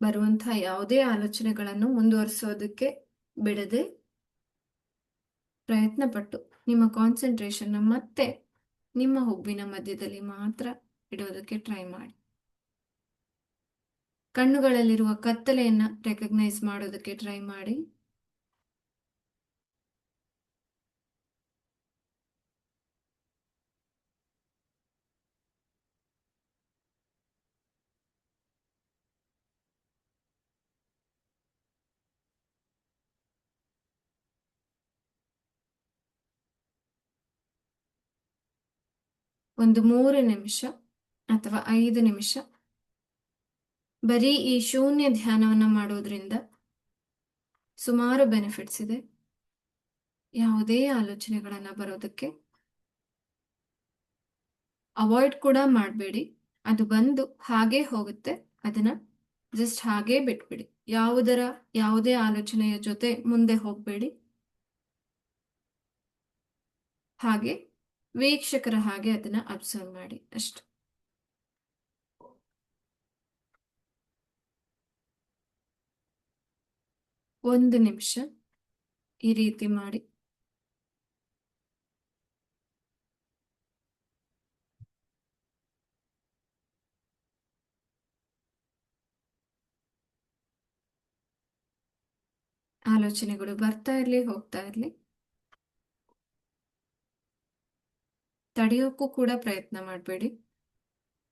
[SPEAKER 1] ಬರುವಂತಹ ಯಾವುದೇ ಆಲೋಚನೆಗಳನ್ನು ಮುಂದುವರಿಸೋದಕ್ಕೆ ಬಿಡದೆ ಪ್ರಯತ್ನ ಪಟ್ಟು ನಿಮ್ಮ ಕಾನ್ಸಂಟ್ರೇಷನ್ ಮತ್ತೆ ನಿಮ್ಮ ಹುಬ್ಬಿನ ಮಧ್ಯದಲ್ಲಿ ಮಾತ್ರ ಇಡೋದಕ್ಕೆ ಟ್ರೈ ಮಾಡಿ. ಕಣ್ಣುಗಳಲ್ಲಿರುವ ಕತ್ತಲೆಯನ್ನ ರೆಕಗ್ನೈಸ್ ಮಾಡೋದಕ್ಕೆ ಟ್ರೈ ಮಾಡಿ. ಒಂದು 3 ನಿಮಿಷ ಅಥವಾ 5 ನಿಮಿಷ ಬರೀ ಈ ಶೂನ್ಯ ಧ್ಯಾನವನ್ನ ಮಾಡೋದ್ರಿಂದ ಸುಮಾರು ಬೆನಿಫಿಟ್ಸ್ ಇದೆ. ಯಾವುದೇ ಆಲೋಚನೆಗಳನ್ನ ಬರೋದಕ್ಕೆ ಅವಾಯ್ಡ್ ಕೂಡ ಮಾಡಬೇಡಿ. ಅದು ಬಂದು ಹಾಗೆ ಹೋಗುತ್ತೆ, ಅದನ್ನ ಜಸ್ಟ್ ಹಾಗೆ ಬಿಟ್ಬಿಡಿ. ಯಾವುದೇ ಆಲೋಚನೆಯ ಜೊತೆ ಮುಂದೆ ಹೋಗಬೇಡಿ. ಹಾಗೆ ವೀಕ್ಷಕರ ಹಾಗೆ ಅದನ್ನ ಅಬ್ಸರ್ವ್ ಮಾಡಿ ಅಷ್ಟು. ಒಂದು ನಿಮಿಷ ಈ ರೀತಿ ಮಾಡಿ. ಆಲೋಚನೆಗಳು ಬರ್ತಾ ಇರ್ಲಿ, ಹೋಗ್ತಾ ಇರ್ಲಿ, ತಡೆಯೋಕ್ಕೂ ಕೂಡ ಪ್ರಯತ್ನ ಮಾಡಬೇಡಿ,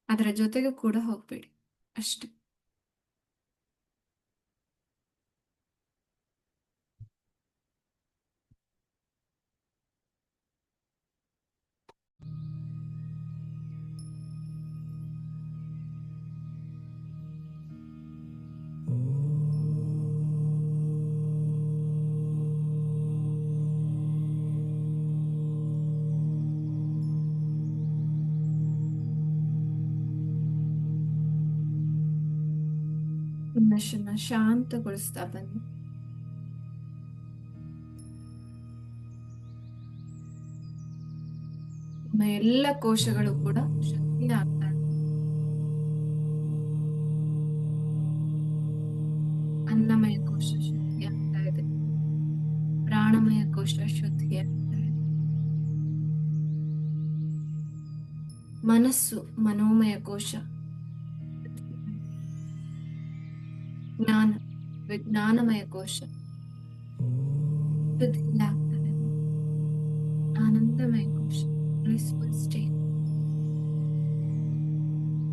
[SPEAKER 1] ಅದರ ಜೊತೆಗೂ ಕೂಡ ಹೋಗ್ಬೇಡಿ ಅಷ್ಟೆ. ಮನಸ್ಸನ್ನ ಶಾಂತಗೊಳಿಸ್ತಾ ಬನ್ನಿ. ನಿಮ್ಮ ಎಲ್ಲ ಕೋಶಗಳು ಕೂಡ ಶುದ್ಧಿ ಆಗ್ತಾ ಇದೆ. ಅನ್ನಮಯ ಕೋಶ ಶುದ್ಧಿ ಆಗ್ತಾ ಇದೆ, ಪ್ರಾಣಮಯ ಕೋಶ ಶುದ್ಧಿ ಆಗ್ತಾ ಇದೆ, ಮನಸ್ಸು ಮನೋಮಯ ಕೋಶ, ಜ್ಞಾನ ವಿಜ್ಞಾನಮಯ ಕೋಶ ಶುದ್ಧಿ ಆಗ್ತಾ ಇದೆ, ಆನಂದಮಯ ಕೋಶ blissful state,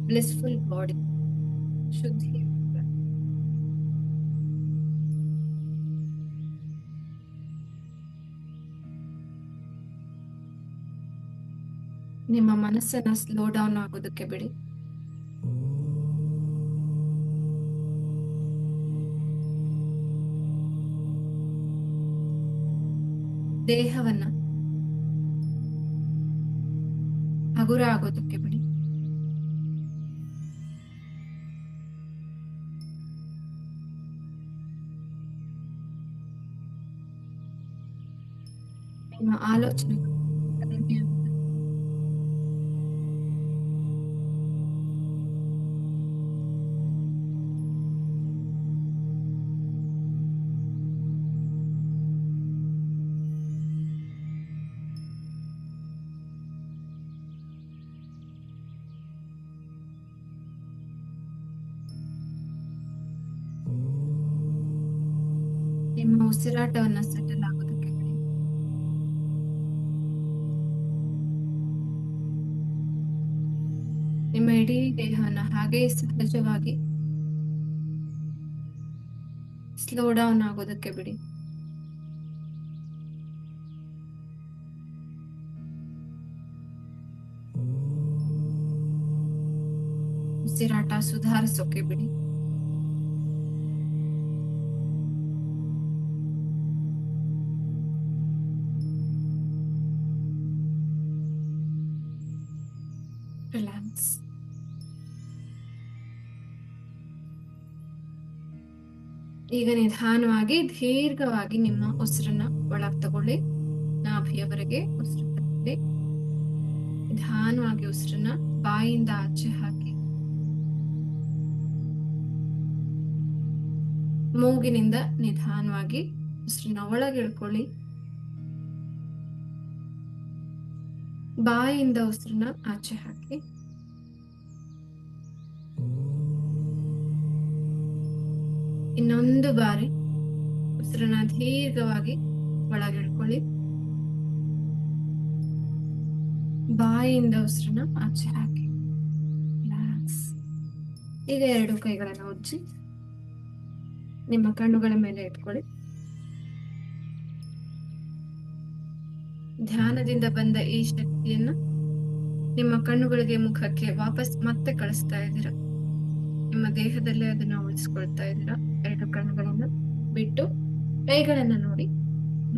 [SPEAKER 1] blissful body ಶುದ್ಧಿ ಆಗ್ತಾ ಇದೆ. ನಿಮ್ಮ ಮನಸ್ಸನ್ನ ಸ್ಲೋ ಡೌನ್ ಆಗೋದಕ್ಕೆ ಬಿಡಿ. ದೇಹವನ್ನ ಹಗುರ ಆಗೋದಕ್ಕೆ ಬಿಡಿ. ನಿಮ್ಮ ಆಲೋಚನೆಗಳು ಕಡಿಮೆ ಆಗುತ್ತೆ. ನಿಮ್ಮ ಉಸಿರಾಟವನ್ನ ಸೆಟಲ್ ಆಗೋದಕ್ಕೆ ಬಿಡಿ. ಇಡೀ ದೇಹನ ಹಾಗೆ ಸಹಜವಾಗಿ ಸ್ಲೋ ಡೌನ್ ಆಗೋದಕ್ಕೆ ಬಿಡಿ. ಉಸಿರಾಟ ಸುಧಾರಿಸೋಕೆ ಬಿಡಿ. ರಿಲ್ಯಾಕ್ಸ್. ಈಗ ನಿಧಾನವಾಗಿ ದೀರ್ಘವಾಗಿ ನಿಮ್ಮ ಉಸಿರನ್ನ ಒಳಗ್ ತಗೊಳ್ಳಿ. ನಾಭಿಯವರೆಗೆ ಉಸಿರು ತಗೊಳ್ಳಿ. ನಿಧಾನವಾಗಿ ಉಸಿರನ್ನ ಬಾಯಿಂದ ಆಚೆ ಹಾಕಿ. ಮೂಗಿನಿಂದ ನಿಧಾನವಾಗಿ ಉಸಿರನ್ನ ಒಳಗೆ ಇಳ್ಕೊಳ್ಳಿ. ಬಾಯಿಂದ ಉಸಿರನ್ನ ಆಚೆ ಹಾಕಿ. ಇನ್ನೊಂದು ಬಾರಿ ಉಸಿರನ್ನ ದೀರ್ಘವಾಗಿ ಒಳಗಿಡ್ಕೊಳ್ಳಿ. ಬಾಯಿಯಿಂದ ಉಸಿರನ್ನ ಆಚೆ ಹಾಕಿ. ರಿಲ್ಯಾಕ್ಸ್. ಈಗ 2 ಕೈಗಳನ್ನ ಉಜ್ಜಿ ನಿಮ್ಮ ಕಣ್ಣುಗಳ ಮೇಲೆ ಇಟ್ಕೊಳ್ಳಿ. ಧ್ಯಾನದಿಂದ ಬಂದ ಈ ಶಕ್ತಿಯನ್ನ ನಿಮ್ಮ ಕಣ್ಣುಗಳಿಗೆ, ಮುಖಕ್ಕೆ ವಾಪಸ್ ಮತ್ತೆ ಕಳಿಸ್ತಾ ಇದ್ದೀರಾ. ನಿಮ್ಮ ದೇಹದಲ್ಲೇ ಅದನ್ನ ಉಳಿಸ್ಕೊಳ್ತಾ ಇದ್ದೀರಾ. 2 ಕಣ್ಣುಗಳನ್ನ ಬಿಟ್ಟು ಕೈಗಳನ್ನ ನೋಡಿ,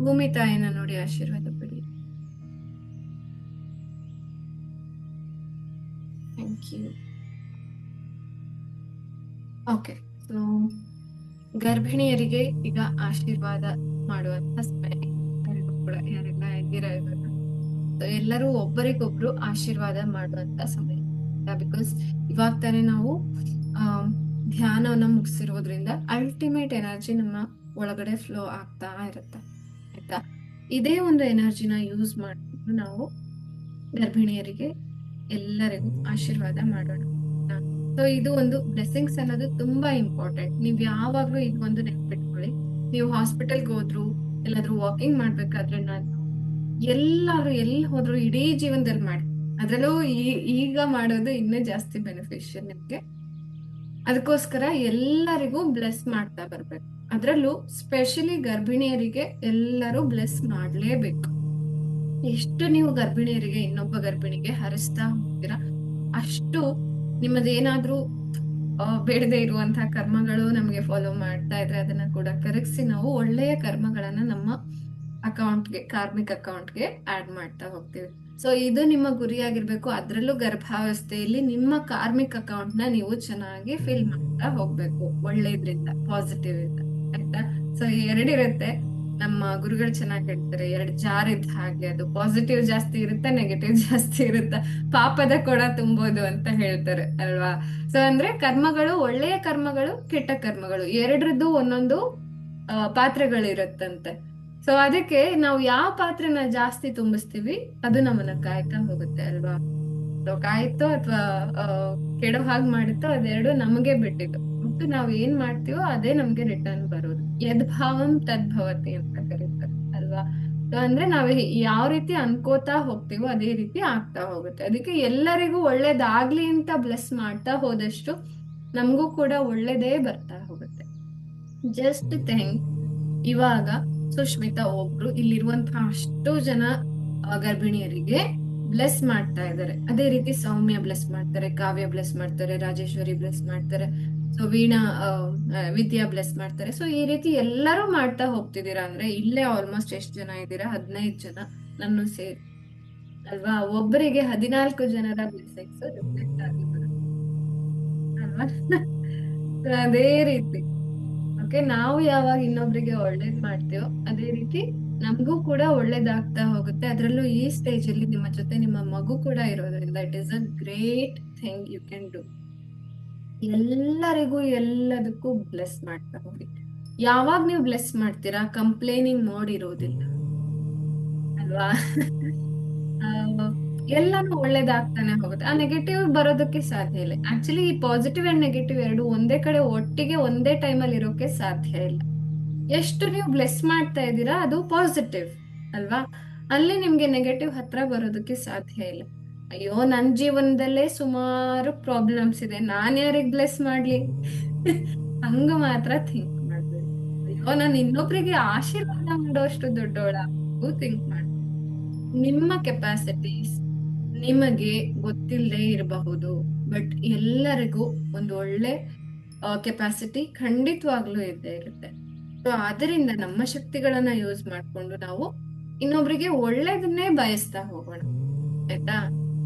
[SPEAKER 1] ಭೂಮಿ ತಾಯಿನ ನೋಡಿ ಆಶೀರ್ವಾದ ಪಡಿ. Thank you. ಓಕೆ, ಸೊ ಗರ್ಭಿಣಿಯರಿಗೆ ಈಗ ಆಶೀರ್ವಾದ ಮಾಡುವಂತ ಸಮಯ. ಎಲ್ರಿಗೂ ಕೂಡ ಯಾರೆಲ್ಲ ಇದ್ದೀರಾ ಇವಾಗ, ಸೊ ಎಲ್ಲರೂ ಒಬ್ಬರಿಗೊಬ್ರು ಆಶೀರ್ವಾದ ಮಾಡುವಂತ ಸಮಯ. ಬಿಕಾಸ್ ಇವಾಗ ತಾನೇ ನಾವು ಧ್ಯಾನವನ್ನ ಮುಗಿಸಿರೋದ್ರಿಂದ ಅಲ್ಟಿಮೇಟ್ ಎನರ್ಜಿ ನಮ್ಮ ಒಳಗಡೆ ಫ್ಲೋ ಆಗ್ತಾ ಇರುತ್ತೆ, ಆಯ್ತಾ. ಇದೇ ಒಂದು ಎನರ್ಜಿನ ಯೂಸ್ ಮಾಡಿಕೊಂಡು ನಾವು ಗರ್ಭಿಣಿಯರಿಗೆ ಎಲ್ಲರಿಗೂ ಆಶೀರ್ವಾದ ಮಾಡೋಣ. ಸೊ ಇದು ಒಂದು ಬ್ಲೆಸ್ಸಿಂಗ್ಸ್ ಅನ್ನೋದು ತುಂಬಾ ಇಂಪಾರ್ಟೆಂಟ್. ನೀವ್ ಯಾವಾಗ್ಲೂ ಇದು ಒಂದು ನೆನ್ಪಿಟ್ಕೊಳ್ಳಿ. ನೀವು ಹಾಸ್ಪಿಟಲ್ಗೆ ಹೋದ್ರು, ಎಲ್ಲಾದ್ರೂ ವಾಕಿಂಗ್ ಮಾಡ್ಬೇಕಾದ್ರೆ, ನಾನು ಎಲ್ಲಾರು ಎಲ್ಲಿ ಹೋದ್ರು ಇಡೀ ಜೀವನದಲ್ಲಿ ಮಾಡಿ, ಅದ್ರಲ್ಲೂ ಈಗ ಮಾಡೋದು ಇನ್ನೂ ಜಾಸ್ತಿ ಬೆನಿಫಿಷಿಯಲ್ ನಿಮ್ಗೆ. ಅದಕ್ಕೋಸ್ಕರ ಎಲ್ಲರಿಗೂ ಬ್ಲೆಸ್ ಮಾಡ್ತಾ ಬರ್ಬೇಕು. ಅದ್ರಲ್ಲೂ ಸ್ಪೆಷಲಿ ಗರ್ಭಿಣಿಯರಿಗೆ ಎಲ್ಲರೂ ಬ್ಲೆಸ್ ಮಾಡ್ಲೇಬೇಕು. ಎಷ್ಟು ನೀವು ಗರ್ಭಿಣಿಯರಿಗೆ ಇನ್ನೊಬ್ಬ ಗರ್ಭಿಣಿಗೆ ಹರಿಸ್ತಾ ಹೋಗ್ತೀರಾ, ಅಷ್ಟು ನಿಮ್ಮದೇನಾದ್ರೂ ಬೇಡದೆ ಇರುವಂತಹ ಕರ್ಮಗಳು ನಮ್ಗೆ ಫಾಲೋ ಮಾಡ್ತಾ ಇದ್ರೆ ಅದನ್ನ ಕೂಡ ಕರಗಿಸಿ ನಾವು ಒಳ್ಳೆಯ ಕರ್ಮಗಳನ್ನ ನಮ್ಮ ಅಕೌಂಟ್ಗೆ, ಕಾರ್ಮಿಕ್ ಅಕೌಂಟ್ಗೆ ಆಡ್ ಮಾಡ್ತಾ ಹೋಗ್ತೀವಿ. ಸೊ ಇದು ನಿಮ್ಮ ಗುರಿಯಾಗಿರ್ಬೇಕು. ಅದ್ರಲ್ಲೂ ಗರ್ಭಾವಸ್ಥೆಯಲ್ಲಿ ನಿಮ್ಮ ಕಾರ್ಮಿಕ್ ಅಕೌಂಟ್ ನ ನೀವು ಚೆನ್ನಾಗಿ ಫಿಲ್ ಮಾಡ್ತಾ ಹೋಗ್ಬೇಕು, ಒಳ್ಳೇದ್ರಿಂದ, ಪಾಸಿಟಿವ್ ಇಂದ, ಆಯ್ತಾ. ಸೊ 2 ಇರುತ್ತೆ. ನಮ್ಮ ಗುರುಗಳು ಚೆನ್ನಾಗಿ ಹೇಳ್ತಾರೆ, 2 ಜಾರ್ ಇದ್ದ ಹಾಗೆ, ಅದು ಪಾಸಿಟಿವ್ ಜಾಸ್ತಿ ಇರುತ್ತೆ, ನೆಗೆಟಿವ್ ಜಾಸ್ತಿ ಇರುತ್ತೆ, ಪಾಪದ ಕೊಡ ತುಂಬೋದು ಅಂತ ಹೇಳ್ತಾರೆ ಅಲ್ವಾ. ಸೊ ಅಂದ್ರೆ ಕರ್ಮಗಳು, ಒಳ್ಳೆಯ ಕರ್ಮಗಳು, ಕೆಟ್ಟ ಕರ್ಮಗಳು, 2ರದ್ದು ಒಂದೊಂದು ಪಾತ್ರೆಗಳಿರುತ್ತಂತೆ. ಸೊ ಅದಕ್ಕೆ ನಾವು ಯಾವ ಪಾತ್ರೆನ ಜಾಸ್ತಿ ತುಂಬಿಸ್ತೀವಿ ಅದು ನಮ್ಮನ್ನ ಕಾಯ್ತಾ ಹೋಗುತ್ತೆ ಅಲ್ವಾ. ಕಾಯ್ತೋ ಅಥವಾ ಕೆಡೋ ಹಾಗೆ ಮಾಡುತ್ತೋ ಅದೆರಡು ನಮಗೆ ಬಿಟ್ಟಿದ್ದು. ಮತ್ತು ನಾವ್ ಏನ್ ಮಾಡ್ತೀವೋ ಅದೇ ನಮ್ಗೆ ರಿಟರ್ನ್ ಬರೋದು. ಯದ್ಭಾವಂ ತದ್ಭವತಿ ಅಂತ ಕರೀತಾರೆ ಅಲ್ವಾ. ಅಂದ್ರೆ ನಾವ್ ಯಾವ ರೀತಿ ಅನ್ಕೋತಾ ಹೋಗ್ತೀವೋ ಅದೇ ರೀತಿ ಆಗ್ತಾ ಹೋಗುತ್ತೆ. ಅದಕ್ಕೆ ಎಲ್ಲರಿಗೂ ಒಳ್ಳೇದಾಗ್ಲಿ ಅಂತ ಬ್ಲೆಸ್ ಮಾಡ್ತಾ ಹೋದಷ್ಟು ನಮಗೂ ಕೂಡ ಒಳ್ಳೇದೇ ಬರ್ತಾ ಹೋಗುತ್ತೆ. ಜಸ್ಟ್ ಥಿಂಕ್, ಇವಾಗ ಸುಷ್ಮಿತಾ ಒಬ್ರು ಇಲ್ಲಿರುವಂತಹ ಅಷ್ಟು ಜನ ಗರ್ಭಿಣಿಯರಿಗೆ ಬ್ಲೆಸ್ ಮಾಡ್ತಾ ಇದ್ದಾರೆ. ಅದೇ ರೀತಿ ಸೌಮ್ಯ ಬ್ಲೆಸ್ ಮಾಡ್ತಾರೆ, ಕಾವ್ಯ ಬ್ಲೆಸ್ ಮಾಡ್ತಾರೆ, ರಾಜೇಶ್ವರಿ ಬ್ಲೆಸ್ ಮಾಡ್ತಾರೆ, ಸೊ ವೀಣಾ, ವಿದ್ಯಾ ಬ್ಲೆಸ್ ಮಾಡ್ತಾರೆ. ಸೊ ಈ ರೀತಿ ಎಲ್ಲರೂ ಮಾಡ್ತಾ ಹೋಗ್ತಿದ್ದೀರಾ ಅಂದ್ರೆ ಇಲ್ಲೇ ಆಲ್ಮೋಸ್ಟ್ ಎಷ್ಟು ಜನ ಇದ್ದೀರಾ? 15 ಜನ, ನನ್ನ ಸೇರಿ ಅಲ್ವಾ. ಒಬ್ಬರಿಗೆ 14 ಜನರ ಬ್ಲೆಸ್ಸಿಂಗ್ಸ್ ರಿಫ್ಲೆಕ್ಟ್ ಆಗಿ ಬರುತ್ತೆ ಅಲ್ವಾ. ಅದೇ ರೀತಿ ಓಕೆ, ನಾವು ಯಾವಾಗ ಇನ್ನೊಬ್ರಿಗೆ ಒಳ್ಳೇದ್ ಮಾಡ್ತೀವೋ ಅದೇ ರೀತಿ ನಮಗೂ ಕೂಡ ಒಳ್ಳೇದಾಗ್ತಾ ಹೋಗುತ್ತೆ. ಅದ್ರಲ್ಲೂ ಈ ಸ್ಟೇಜ್ ಅಲ್ಲಿ ನಿಮ್ಮ ಜೊತೆ ನಿಮ್ಮ ಮಗು ಕೂಡ ಇರೋದ್ರಿಂದ it is a great thing you can do. ಎಲ್ಲರಿಗೂ ಎಲ್ಲದಕ್ಕೂ ಬ್ಲೆಸ್ ಮಾಡ್ತಾ ಹೋಗಿ. ಯಾವಾಗ ನೀವು ಬ್ಲೆಸ್ ಮಾಡ್ತೀರಾ ಕಂಪ್ಲೇನಿಂಗ್ ಮೋಡ್ ಇರೋದಿಲ್ಲ ಅಲ್ವಾ. ಎಲ್ಲಾನು ಒಳ್ಳೇದಾಗ್ತಾನೆ ಹೋಗುತ್ತೆ. ಆ ನೆಗೆಟಿವ್ ಬರೋದಕ್ಕೆ ಸಾಧ್ಯ ಇಲ್ಲ. ಆಕ್ಚುಲಿ ಈ ಪಾಸಿಟಿವ್ ಅಂಡ್ ನೆಗೆಟಿವ್ ಎರಡು ಒಂದೇ ಕಡೆ ಒಟ್ಟಿಗೆ ಒಂದೇ ಟೈಮಲ್ಲಿ ಇರೋಕೆ ಸಾಧ್ಯ ಇಲ್ಲ. ಎಷ್ಟು ನೀವು ಬ್ಲೆಸ್ ಮಾಡ್ತಾ ಇದ್ದೀರಾ ಅದು ಪಾಸಿಟಿವ್ ಅಲ್ವಾ, ಅಲ್ಲಿ ನಿಮ್ಗೆ ನೆಗೆಟಿವ್ ಹತ್ರ ಬರೋದಕ್ಕೆ ಸಾಧ್ಯ ಇಲ್ಲ. ಅಯ್ಯೋ, ನನ್ನ ಜೀವನದಲ್ಲೇ ಸುಮಾರು ಪ್ರಾಬ್ಲಮ್ಸ್ ಇದೆ, ನಾನ್ ಯಾರಿಗ್ ಬ್ಲೆಸ್ ಮಾಡ್ಲಿ? ಹಂಗ ಮಾತ್ರ ಥಿಂಕ್ ಮಾಡ್ಬೇಡಿ. ಅಯ್ಯೋ, ನಾನು ಇನ್ನೊಬ್ರಿಗೆ ಆಶೀರ್ವಾದ ಮಾಡೋಷ್ಟು ದೊಡ್ಡೋಳ? ಥಿಂಕ್ ಮಾಡ್ಬೇಡಿ. ನಿಮ್ಮ ಕೆಪಾಸಿಟೀಸ್ ನಿಮಗೆ ಗೊತ್ತಿಲ್ಲದೆ ಇರಬಹುದು, ಬಟ್ ಎಲ್ಲರಿಗೂ ಒಂದು ಒಳ್ಳೆ ಕೆಪಾಸಿಟಿ ಖಂಡಿತವಾಗ್ಲೂ ಇದ್ದೇ ಇರುತ್ತೆ. ಸೊ ಅದರಿಂದ ನಮ್ಮ ಶಕ್ತಿಗಳನ್ನ ಯೂಸ್ ಮಾಡ್ಕೊಂಡು ನಾವು ಇನ್ನೊಬ್ರಿಗೆ ಒಳ್ಳೇದನ್ನೇ ಬಯಸ್ತಾ ಹೋಗೋಣ. ಆಯ್ತಾ?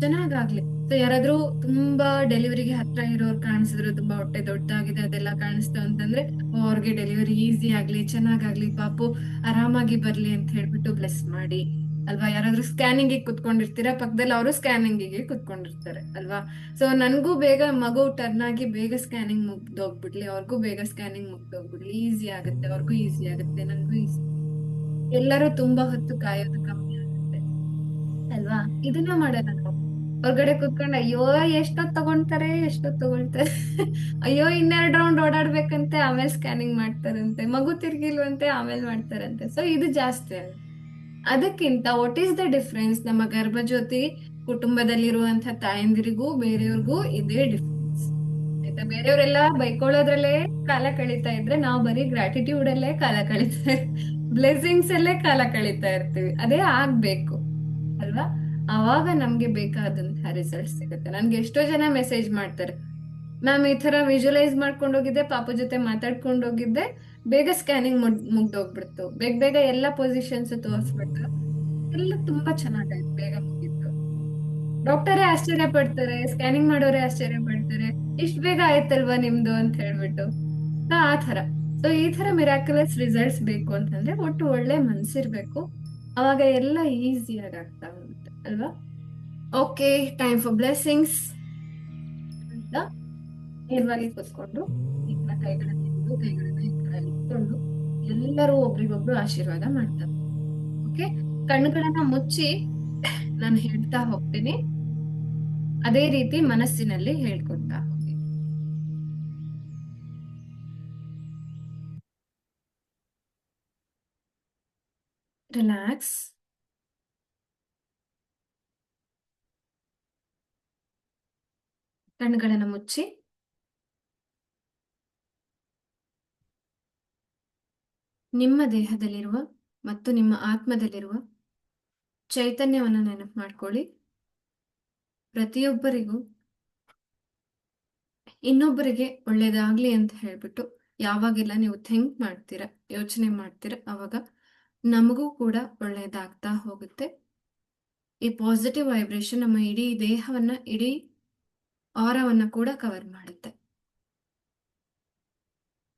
[SPEAKER 1] ಚೆನ್ನಾಗಾಗ್ಲಿ. ಸೊ ಯಾರಾದ್ರೂ ತುಂಬಾ ಡೆಲಿವರಿಗೆ ಹತ್ರ ಇರೋರು ಕಾಣಿಸಿದ್ರು, ತುಂಬಾ ಹೊಟ್ಟೆ ದೊಡ್ಡದಾಗಿದೆ ಅದೆಲ್ಲ ಕಾಣಿಸ್ತು ಅಂತಂದ್ರೆ, ಅವ್ರಿಗೆ ಡೆಲಿವರಿ ಈಸಿ ಆಗ್ಲಿ, ಚೆನ್ನಾಗಾಗ್ಲಿ, ಪಾಪು ಆರಾಮಾಗಿ ಬರ್ಲಿ ಅಂತ ಹೇಳ್ಬಿಟ್ಟು ಬ್ಲೆಸ್ ಮಾಡಿ. ಅಲ್ವಾ? ಯಾರಾದ್ರೂ ಸ್ಕ್ಯಾನಿಂಗ್ ಕುತ್ಕೊಂಡಿರ್ತೀರಾ, ಪಕ್ಕದಲ್ಲಿ ಅವರು ಸ್ಕ್ಯಾನಿಂಗ್ ಗೆ ಕುತ್ಕೊಂಡಿರ್ತಾರೆ ಅಲ್ವಾ? ಸೊ ನನ್ಗೂ ಬೇಗ ಮಗು ಟರ್ನ್ ಆಗಿ ಬೇಗ ಸ್ಕ್ಯಾನಿಂಗ್ ಮುಗ್ದೋಗ್ಬಿಡ್ಲಿ, ಅವ್ರಿಗೂ ಬೇಗ ಸ್ಕ್ಯಾನಿಂಗ್ ಮುಗ್ದೋಗ್ಬಿಡ್ಲಿ, ಈಸಿ ಆಗುತ್ತೆ, ಅವ್ರಿಗೂ ಈಸಿ ಆಗುತ್ತೆ, ನನ್ಗೂ ಈಸಿ. ಎಲ್ಲರೂ ತುಂಬಾ ಹೊತ್ತು ಕಾಯೋದು ಕಮ್ಮಿ ಆಗುತ್ತೆ ಅಲ್ವಾ? ಇದನ್ನ ಮಾಡೋಣ ನಾವು. ಹೊರಗಡೆ ಕುತ್ಕೊಂಡು ಅಯ್ಯೋ ಎಷ್ಟೊತ್ ತಗೊಂತಾರೆ, ಎಷ್ಟೊತ್ ತಗೊಳ್ತಾರೆ, ಅಯ್ಯೋ ಇನ್ನೆರಡು ರೌಂಡ್ ಓಡಾಡ್ಬೇಕಂತೆ, ಆಮೇಲೆ ಸ್ಕ್ಯಾನಿಂಗ್ ಮಾಡ್ತಾರಂತೆ, ಮಗು ತಿರ್ಗಿಲ್ವಂತೆ, ಆಮೇಲೆ ಮಾಡ್ತಾರಂತೆ. ಸೊ ಇದು ಜಾಸ್ತಿ ಆಗುತ್ತೆ. ಅದಕ್ಕಿಂತ ವಾಟ್ ಈಸ್ ದ ಡಿಫ್ರೆನ್ಸ್? ನಮ್ಮ ಗರ್ಭಜ್ಯೋತಿ ಕುಟುಂಬದಲ್ಲಿರುವಂತಹ ತಾಯಂದಿರಿಗೂ ಬೇರೆಯವ್ರಿಗೂ ಇದೇ ಡಿಫ್ರೆನ್ಸ್. ಆಯ್ತಾ? ಬೇರೆಯವರೆಲ್ಲ ಬೈಕೊಳ್ಳೋದ್ರಲ್ಲೇ ಕಾಲ ಕಳೀತಾ ಇದ್ರೆ, ನಾವು ಬರೀ ಗ್ರಾಟಿಟ್ಯೂಡ್ ಅಲ್ಲೇ ಕಾಲ ಕಳೀತಾ ಬ್ಲೆಸ್ಸಿಂಗ್ಸ್ ಅಲ್ಲೇ ಕಾಲ ಕಳೀತಾ ಇರ್ತೀವಿ. ಅದೇ ಆಗ್ಬೇಕು ಅಲ್ವಾ? ಅವಾಗ ನಮ್ಗೆ ಬೇಕಾದಂತಹ ರಿಸಲ್ಟ್ ಸಿಗುತ್ತೆ. ನನ್ಗೆ ಎಷ್ಟೋ ಜನ ಮೆಸೇಜ್ ಮಾಡ್ತಾರೆ, ಮ್ಯಾಮ್ ಈ ತರ ವಿಜುವಲೈಸ್ ಮಾಡ್ಕೊಂಡು ಹೋಗಿದ್ದೆ, ಪಾಪ ಜೊತೆ ಮಾತಾಡ್ಕೊಂಡು ಹೋಗಿದ್ದೆ, ಬೇಗ ಸ್ಕ್ಯಾನಿಂಗ್ ಮುಗ್ದೋಗ್ಬಿಡ್ತು, ಬೇಗ ಬೇಗ ಎಲ್ಲ ಪೊಸಿಷನ್ಸ್ ತೋರಿಸ್ಬಿಟ್ಟು ಎಲ್ಲ ತುಂಬಾ ಚೆನ್ನಾಗಾಯ್ತು, ಬೇಗ ಮುಗೀತು. ಡಾಕ್ಟರೇ ಆಶ್ಚರ್ಯ ಪಡ್ತಾರೆ, ಸ್ಕ್ಯಾನಿಂಗ್ ಮಾಡೋರೇ ಆಶ್ಚರ್ಯ ಪಡ್ತಾರೆ, ಇಷ್ಟು ಬೇಗ ಆಯ್ತಲ್ವಾ ನಿಮ್ದು ಅಂತ ಹೇಳ್ಬಿಟ್ಟು. ಆ ತರ. ಸೊ ಈ ತರ ಮಿರಾಕ್ಯುಲಸ್ ರಿಸಲ್ಟ್ಸ್ ಬೇಕು ಅಂತಂದ್ರೆ ಒಟ್ಟು ಒಳ್ಳೆ ಮನ್ಸಿರ್ಬೇಕು. ಅವಾಗ ಎಲ್ಲ ಈಸಿಯಾಗಿ ಆಗ್ತಾ ಹೋಗುತ್ತೆ ಅಲ್ವಾ? ಓಕೆ, ಟೈಮ್ ಫಾರ್ ಬ್ಲೆಸ್ಸಿಂಗ್ಸ್ ಅಂತ ನೇರವಾಗಿ ಕೂತ್ಕೊಂಡು ನಿಮ್ಮ ಕೈಗಳನ್ನ ಹಿಡಿದು ಕೈಗಳನ್ನ ಈ ತರ ಇಟ್ಕೊಂಡು ಎಲ್ಲರೂ ಒಬ್ರಿಗೊಬ್ರು ಆಶೀರ್ವಾದ ಮಾಡ್ತಾರೆ. ಓಕೆ, ಕಣ್ಣುಗಳನ್ನ ಮುಚ್ಚಿ ನಾನು ಹೇಳ್ತಾ ಹೋಗ್ತೀನಿ, ಅದೇ ರೀತಿ ಮನಸ್ಸಿನಲ್ಲಿ ಹೇಳ್ಕೊತಾ ಹೋಗಿ. ರಿಲ್ಯಾಕ್ಸ್. ಕಣ್ಣುಗಳನ್ನ ಮುಚ್ಚಿ ನಿಮ್ಮ ದೇಹದಲ್ಲಿರುವ ಮತ್ತು ನಿಮ್ಮ ಆತ್ಮದಲ್ಲಿರುವ ಚೈತನ್ಯವನ್ನು ನೆನಪು ಮಾಡ್ಕೊಳ್ಳಿ. ಪ್ರತಿಯೊಬ್ಬರಿಗೂ ಇನ್ನೊಬ್ಬರಿಗೆ ಒಳ್ಳೇದಾಗ್ಲಿ ಅಂತ ಹೇಳ್ಬಿಟ್ಟು ಯಾವಾಗೆಲ್ಲ ನೀವು ಥಿಂಕ್ ಮಾಡ್ತೀರಾ, ಯೋಚನೆ ಮಾಡ್ತೀರಾ, ಅವಾಗ ನಮಗೂ ಕೂಡ ಒಳ್ಳೇದಾಗ್ತಾ ಹೋಗುತ್ತೆ. ಈ ಪಾಸಿಟಿವ್ ವೈಬ್ರೇಷನ್ ನಮ್ಮ ಇಡೀ ದೇಹವನ್ನ, ಇಡೀ ಆರವನ್ನ ಕೂಡ ಕವರ್ ಮಾಡುತ್ತೆ.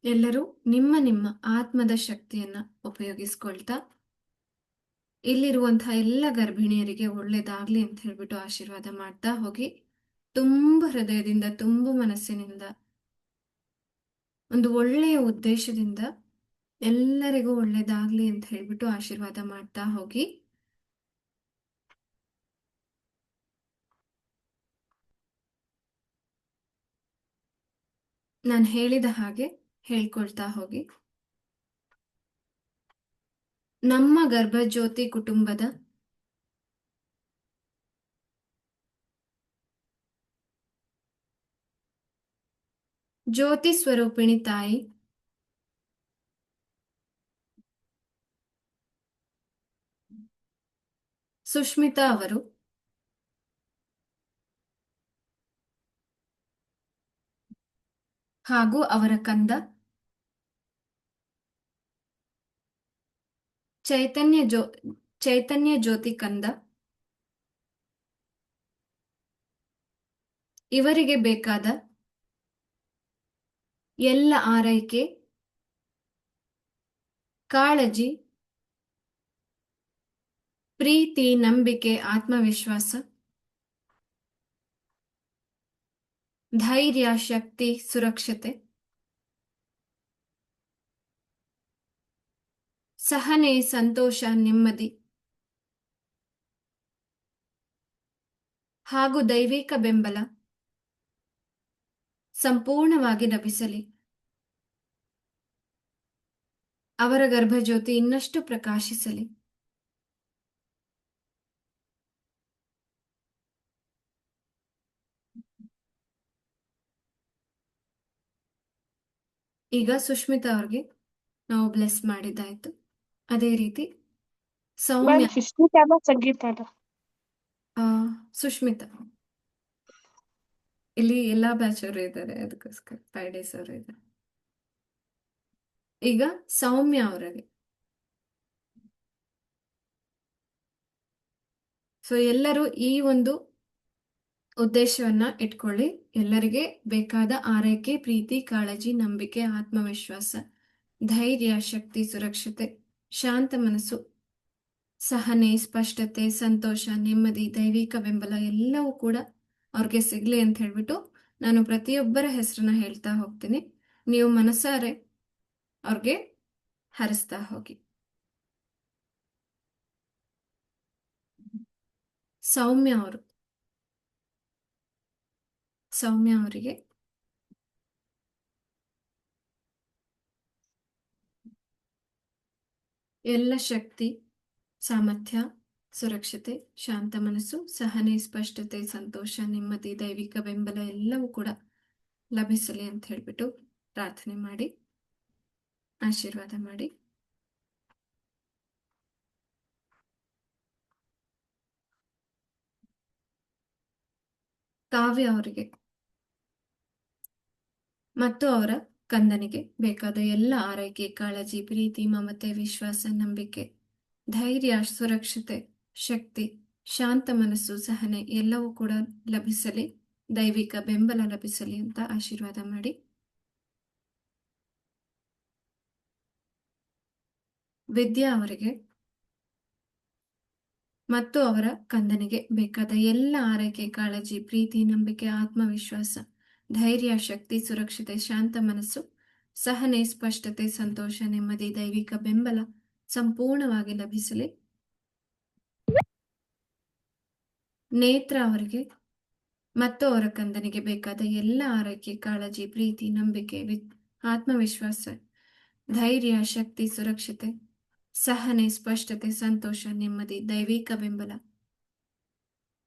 [SPEAKER 1] ಎಲ್ಲರೂ ನಿಮ್ಮ ನಿಮ್ಮ ಆತ್ಮದ ಶಕ್ತಿಯನ್ನ ಉಪಯೋಗಿಸ್ಕೊಳ್ತಾ ಇಲ್ಲಿರುವಂತಹ ಎಲ್ಲ ಗರ್ಭಿಣಿಯರಿಗೆ ಒಳ್ಳೇದಾಗ್ಲಿ ಅಂತ ಹೇಳ್ಬಿಟ್ಟು ಆಶೀರ್ವಾದ ಮಾಡ್ತಾ ಹೋಗಿ. ತುಂಬ ಹೃದಯದಿಂದ, ತುಂಬ ಮನಸ್ಸಿನಿಂದ, ಒಂದು ಒಳ್ಳೆಯ ಉದ್ದೇಶದಿಂದ ಎಲ್ಲರಿಗೂ ಒಳ್ಳೇದಾಗ್ಲಿ ಅಂತ ಹೇಳ್ಬಿಟ್ಟು ಆಶೀರ್ವಾದ ಮಾಡ್ತಾ ಹೋಗಿ. ನಾನು ಹೇಳಿದ ಹಾಗೆ ಹೇಳ್ಕೊಳ್ತಾ ಹೋಗಿ. ನಮ್ಮ ಗರ್ಭಜ್ಯೋತಿ ಕುಟುಂಬದ ಜ್ಯೋತಿ ಸ್ವರೂಪಿಣಿ ತಾಯಿ ಸುಷ್ಮಿತಾ ಅವರು ಹಾಗೂ ಅವರ ಕಂದ ಚೈತನ್ಯ ಜ್ಯೋತಿ ಕಂದ ಇವರಿಗೆ ಬೇಕಾದ ಎಲ್ಲ ಆರೈಕೆ, ಕಾಳಜಿ, ಪ್ರೀತಿ, ನಂಬಿಕೆ, ಆತ್ಮವಿಶ್ವಾಸ, ಧೈರ್ಯ, ಶಕ್ತಿ, ಸುರಕ್ಷತೆ, ಸಹನೆ, ಸಂತೋಷ, ನೆಮ್ಮದಿ ಹಾಗೂ ದೈವಿಕ ಬೆಂಬಲ ಸಂಪೂರ್ಣವಾಗಿ ಲಭಿಸಲಿ. ಅವರ ಗರ್ಭಜ್ಯೋತಿ ಇನ್ನಷ್ಟು ಪ್ರಕಾಶಿಸಲಿ. ಈಗ ಸುಷ್ಮಿತಾ ಅವ್ರಿಗೆ ನಾವು ಬ್ಲೆಸ್ ಮಾಡಿದ್ದಾಯ್ತು. ಅದೇ ರೀತಿ ಸೌಮ್ಯ,
[SPEAKER 2] ಮ್ಯಾಮ್ ಸುಷ್ಮಿತಾನ ಸಂಗೀತಾನ?
[SPEAKER 1] ಆ, ಸುಷ್ಮಿತಾ. ಇಲ್ಲಿ ಎಲ್ಲಾ ಬ್ಯಾಚ್ ಅವರು ಇದ್ದಾರೆ, ಅದಕ್ಕೋಸ್ಕರ 5 days ಅವರು ಇದ್ದಾರೆ. ಈಗ ಸೌಮ್ಯ ಅವರಿಗೆ. ಸೊ ಎಲ್ಲರೂ ಈ ಒಂದು ಉದ್ದೇಶವನ್ನ ಇಟ್ಕೊಳ್ಳಿ. ಎಲ್ಲರಿಗೆ ಬೇಕಾದ ಆರೈಕೆ, ಪ್ರೀತಿ, ಕಾಳಜಿ, ನಂಬಿಕೆ, ಆತ್ಮವಿಶ್ವಾಸ, ಧೈರ್ಯ, ಶಕ್ತಿ, ಸುರಕ್ಷತೆ, ಶಾಂತ ಮನಸ್ಸು, ಸಹನೆ, ಸ್ಪಷ್ಟತೆ, ಸಂತೋಷ, ನೆಮ್ಮದಿ, ದೈವಿಕ ಬೆಂಬಲ ಎಲ್ಲವೂ ಕೂಡ ಅವ್ರಿಗೆ ಸಿಗ್ಲಿ ಅಂತ ಹೇಳ್ಬಿಟ್ಟು ನಾನು ಪ್ರತಿಯೊಬ್ಬರ ಹೆಸರನ್ನ ಹೇಳ್ತಾ ಹೋಗ್ತೀನಿ. ನೀವು ಮನಸಾರೆ ಅವ್ರಿಗೆ ಹರಿಸ್ತಾ ಹೋಗಿ. ಸೌಮ್ಯ ಅವರು, ಸೌಮ್ಯ ಅವರಿಗೆ ಎಲ್ಲ ಶಕ್ತಿ, ಸಾಮರ್ಥ್ಯ, ಸುರಕ್ಷತೆ, ಶಾಂತ ಮನಸ್ಸು, ಸಹನೆ, ಸ್ಪಷ್ಟತೆ, ಸಂತೋಷ, ನೆಮ್ಮದಿ, ದೈವಿಕ ಬೆಂಬಲ ಎಲ್ಲವೂ ಕೂಡ ಲಭಿಸಲಿ ಅಂತ ಹೇಳ್ಬಿಟ್ಟು ಪ್ರಾರ್ಥನೆ ಮಾಡಿ ಆಶೀರ್ವಾದ ಮಾಡಿ. ಕಾವ್ಯ ಅವರಿಗೆ ಮತ್ತು ಅವರ ಕಂದನಿಗೆ ಬೇಕಾದ ಎಲ್ಲ ಆರೈಕೆ, ಕಾಳಜಿ, ಪ್ರೀತಿ, ಮಮತೆ, ವಿಶ್ವಾಸ, ನಂಬಿಕೆ, ಧೈರ್ಯ, ಸುರಕ್ಷತೆ, ಶಕ್ತಿ, ಶಾಂತ ಮನಸ್ಸು, ಸಹನೆ ಎಲ್ಲವೂ ಕೂಡ ಲಭಿಸಲಿ, ದೈವಿಕ ಬೆಂಬಲ ಲಭಿಸಲಿ ಅಂತ ಆಶೀರ್ವಾದ ಮಾಡಿ. ವಿದ್ಯಾ ಅವರಿಗೆ ಮತ್ತು ಅವರ ಕಂದನಿಗೆ ಬೇಕಾದ ಎಲ್ಲ ಆರೈಕೆ, ಕಾಳಜಿ, ಪ್ರೀತಿ, ನಂಬಿಕೆ, ಆತ್ಮವಿಶ್ವಾಸ, ಧೈರ್ಯ, ಶಕ್ತಿ, ಸುರಕ್ಷತೆ, ಶಾಂತ ಮನಸ್ಸು, ಸಹನೆ, ಸ್ಪಷ್ಟತೆ, ಸಂತೋಷ, ನೆಮ್ಮದಿ, ದೈವಿಕ ಬೆಂಬಲ ಸಂಪೂರ್ಣವಾಗಿ ಲಭಿಸಲಿ. ನೇತ್ರ ಅವರಿಗೆ ಮತ್ತು ಅವರ ಕಂದನಿಗೆ ಬೇಕಾದ ಎಲ್ಲ ಆರೈಕೆ, ಕಾಳಜಿ, ಪ್ರೀತಿ, ನಂಬಿಕೆ, ಆತ್ಮವಿಶ್ವಾಸ, ಧೈರ್ಯ, ಶಕ್ತಿ, ಸುರಕ್ಷತೆ, ಸಹನೆ, ಸ್ಪಷ್ಟತೆ, ಸಂತೋಷ, ನೆಮ್ಮದಿ, ದೈವಿಕ ಬೆಂಬಲ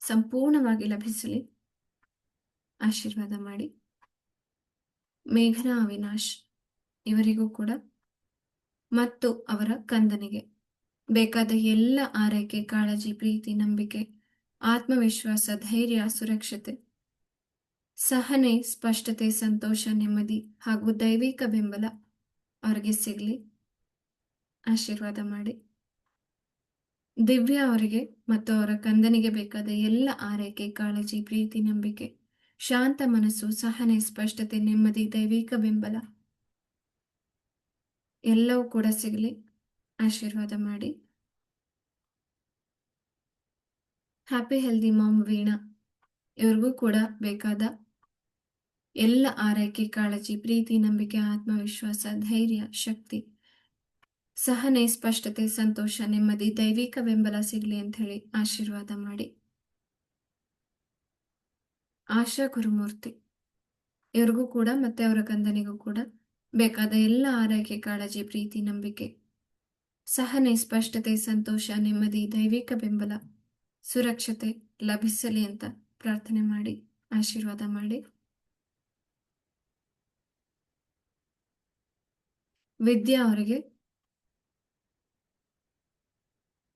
[SPEAKER 1] ಸಂಪೂರ್ಣವಾಗಿ ಲಭಿಸಲಿ ಆಶೀರ್ವಾದ ಮಾಡಿ. ಮೇಘನಾ ಅವಿನಾಶ್ ಇವರಿಗೂ ಕೂಡ ಮತ್ತು ಅವರ ಕಂದನಿಗೆ ಬೇಕಾದ ಎಲ್ಲ ಆರೈಕೆ, ಕಾಳಜಿ, ಪ್ರೀತಿ, ನಂಬಿಕೆ, ಆತ್ಮವಿಶ್ವಾಸ, ಧೈರ್ಯ, ಸುರಕ್ಷತೆ, ಸಹನೆ, ಸ್ಪಷ್ಟತೆ, ಸಂತೋಷ, ನೆಮ್ಮದಿ ಹಾಗೂ ದೈವಿಕ ಬೆಂಬಲ ಅವರಿಗೆ ಸಿಗಲಿ ಆಶೀರ್ವಾದ ಮಾಡಿ. ದಿವ್ಯಾ ಅವರಿಗೆ ಮತ್ತು ಅವರ ಕಂದನಿಗೆ ಬೇಕಾದ ಎಲ್ಲ ಆರೈಕೆ, ಕಾಳಜಿ, ಪ್ರೀತಿ, ನಂಬಿಕೆ, ಶಾಂತ ಮನಸ್ಸು, ಸಹನೆ, ಸ್ಪಷ್ಟತೆ, ನೆಮ್ಮದಿ, ದೈವಿಕ ಬೆಂಬಲ ಎಲ್ಲವೂ ಕೂಡ ಸಿಗಲಿ ಆಶೀರ್ವಾದ ಮಾಡಿ. ಹ್ಯಾಪಿ ಹೆಲ್ದಿ ಮಾಮ್ ವೀಣಾ ಇವ್ರಿಗೂ ಕೂಡ ಬೇಕಾದ ಎಲ್ಲ ಆರೈಕೆ, ಕಾಳಜಿ, ಪ್ರೀತಿ, ನಂಬಿಕೆ, ಆತ್ಮವಿಶ್ವಾಸ, ಧೈರ್ಯ, ಶಕ್ತಿ, ಸಹನೆ, ಸ್ಪಷ್ಟತೆ, ಸಂತೋಷ, ನೆಮ್ಮದಿ, ದೈವಿಕ ಬೆಂಬಲ ಸಿಗಲಿ ಅಂತ ಹೇಳಿ ಆಶೀರ್ವಾದ ಮಾಡಿ. ಆಶಾ ಗುರುಮೂರ್ತಿ ಇವ್ರಿಗೂ ಕೂಡ ಮತ್ತೆ ಅವರ ಕಂದನಿಗೂ ಕೂಡ ಬೇಕಾದ ಎಲ್ಲ ಆರೈಕೆ, ಕಾಳಜಿ, ಪ್ರೀತಿ, ನಂಬಿಕೆ, ಸಹನೆ, ಸ್ಪಷ್ಟತೆ, ಸಂತೋಷ, ನೆಮ್ಮದಿ, ದೈವಿಕ ಬೆಂಬಲ, ಸುರಕ್ಷತೆ ಲಭಿಸಲಿ ಅಂತ ಪ್ರಾರ್ಥನೆ ಮಾಡಿ ಆಶೀರ್ವಾದ ಮಾಡಿ. ವಿದ್ಯಾ ಅವರಿಗೆ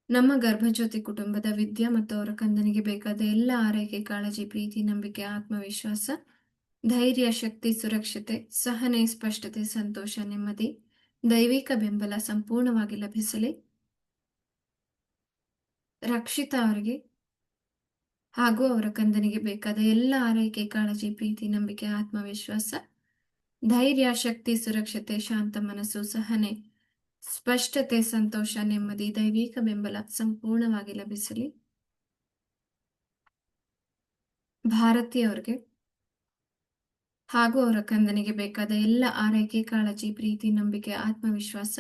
[SPEAKER 1] ನಮ್ಮ ಗರ್ಭಜ್ಯೋತಿ ಕುಟುಂಬದ ವಿದ್ಯಾ ಮತ್ತು ಅವರ ಕಂದನಿಗೆ ಬೇಕಾದ ಎಲ್ಲ ಆರೈಕೆ, ಕಾಳಜಿ, ಪ್ರೀತಿ, ನಂಬಿಕೆ, ಆತ್ಮವಿಶ್ವಾಸ, ಧೈರ್ಯ, ಶಕ್ತಿ, ಸುರಕ್ಷತೆ, ಸಹನೆ, ಸ್ಪಷ್ಟತೆ, ಸಂತೋಷ, ನೆಮ್ಮದಿ, ದೈವಿಕ ಬೆಂಬಲ ಸಂಪೂರ್ಣವಾಗಿ ಲಭಿಸಲಿ. ರಕ್ಷಿತಾ ಅವರಿಗೆ ಹಾಗೂ ಅವರ ಕಂದನಿಗೆ ಬೇಕಾದ ಎಲ್ಲ ಆರೈಕೆ, ಕಾಳಜಿ, ಪ್ರೀತಿ, ನಂಬಿಕೆ, ಆತ್ಮವಿಶ್ವಾಸ, ಧೈರ್ಯ, ಶಕ್ತಿ, ಸುರಕ್ಷತೆ, ಶಾಂತ ಮನಸ್ಸು, ಸಹನೆ, ಸ್ಪಷ್ಟತೆ, ಸಂತೋಷ, ನೆಮ್ಮದಿ, ದೈವಿಕ ಬೆಂಬಲ ಸಂಪೂರ್ಣವಾಗಿ ಲಭಿಸಲಿ. ಭಾರತಿ ಅವರಿಗೆ ಹಾಗೂ ಅವರ ಕಂದನಿಗೆ ಬೇಕಾದ ಎಲ್ಲ ಆರೈಕೆ, ಕಾಳಜಿ, ಪ್ರೀತಿ, ನಂಬಿಕೆ, ಆತ್ಮವಿಶ್ವಾಸ,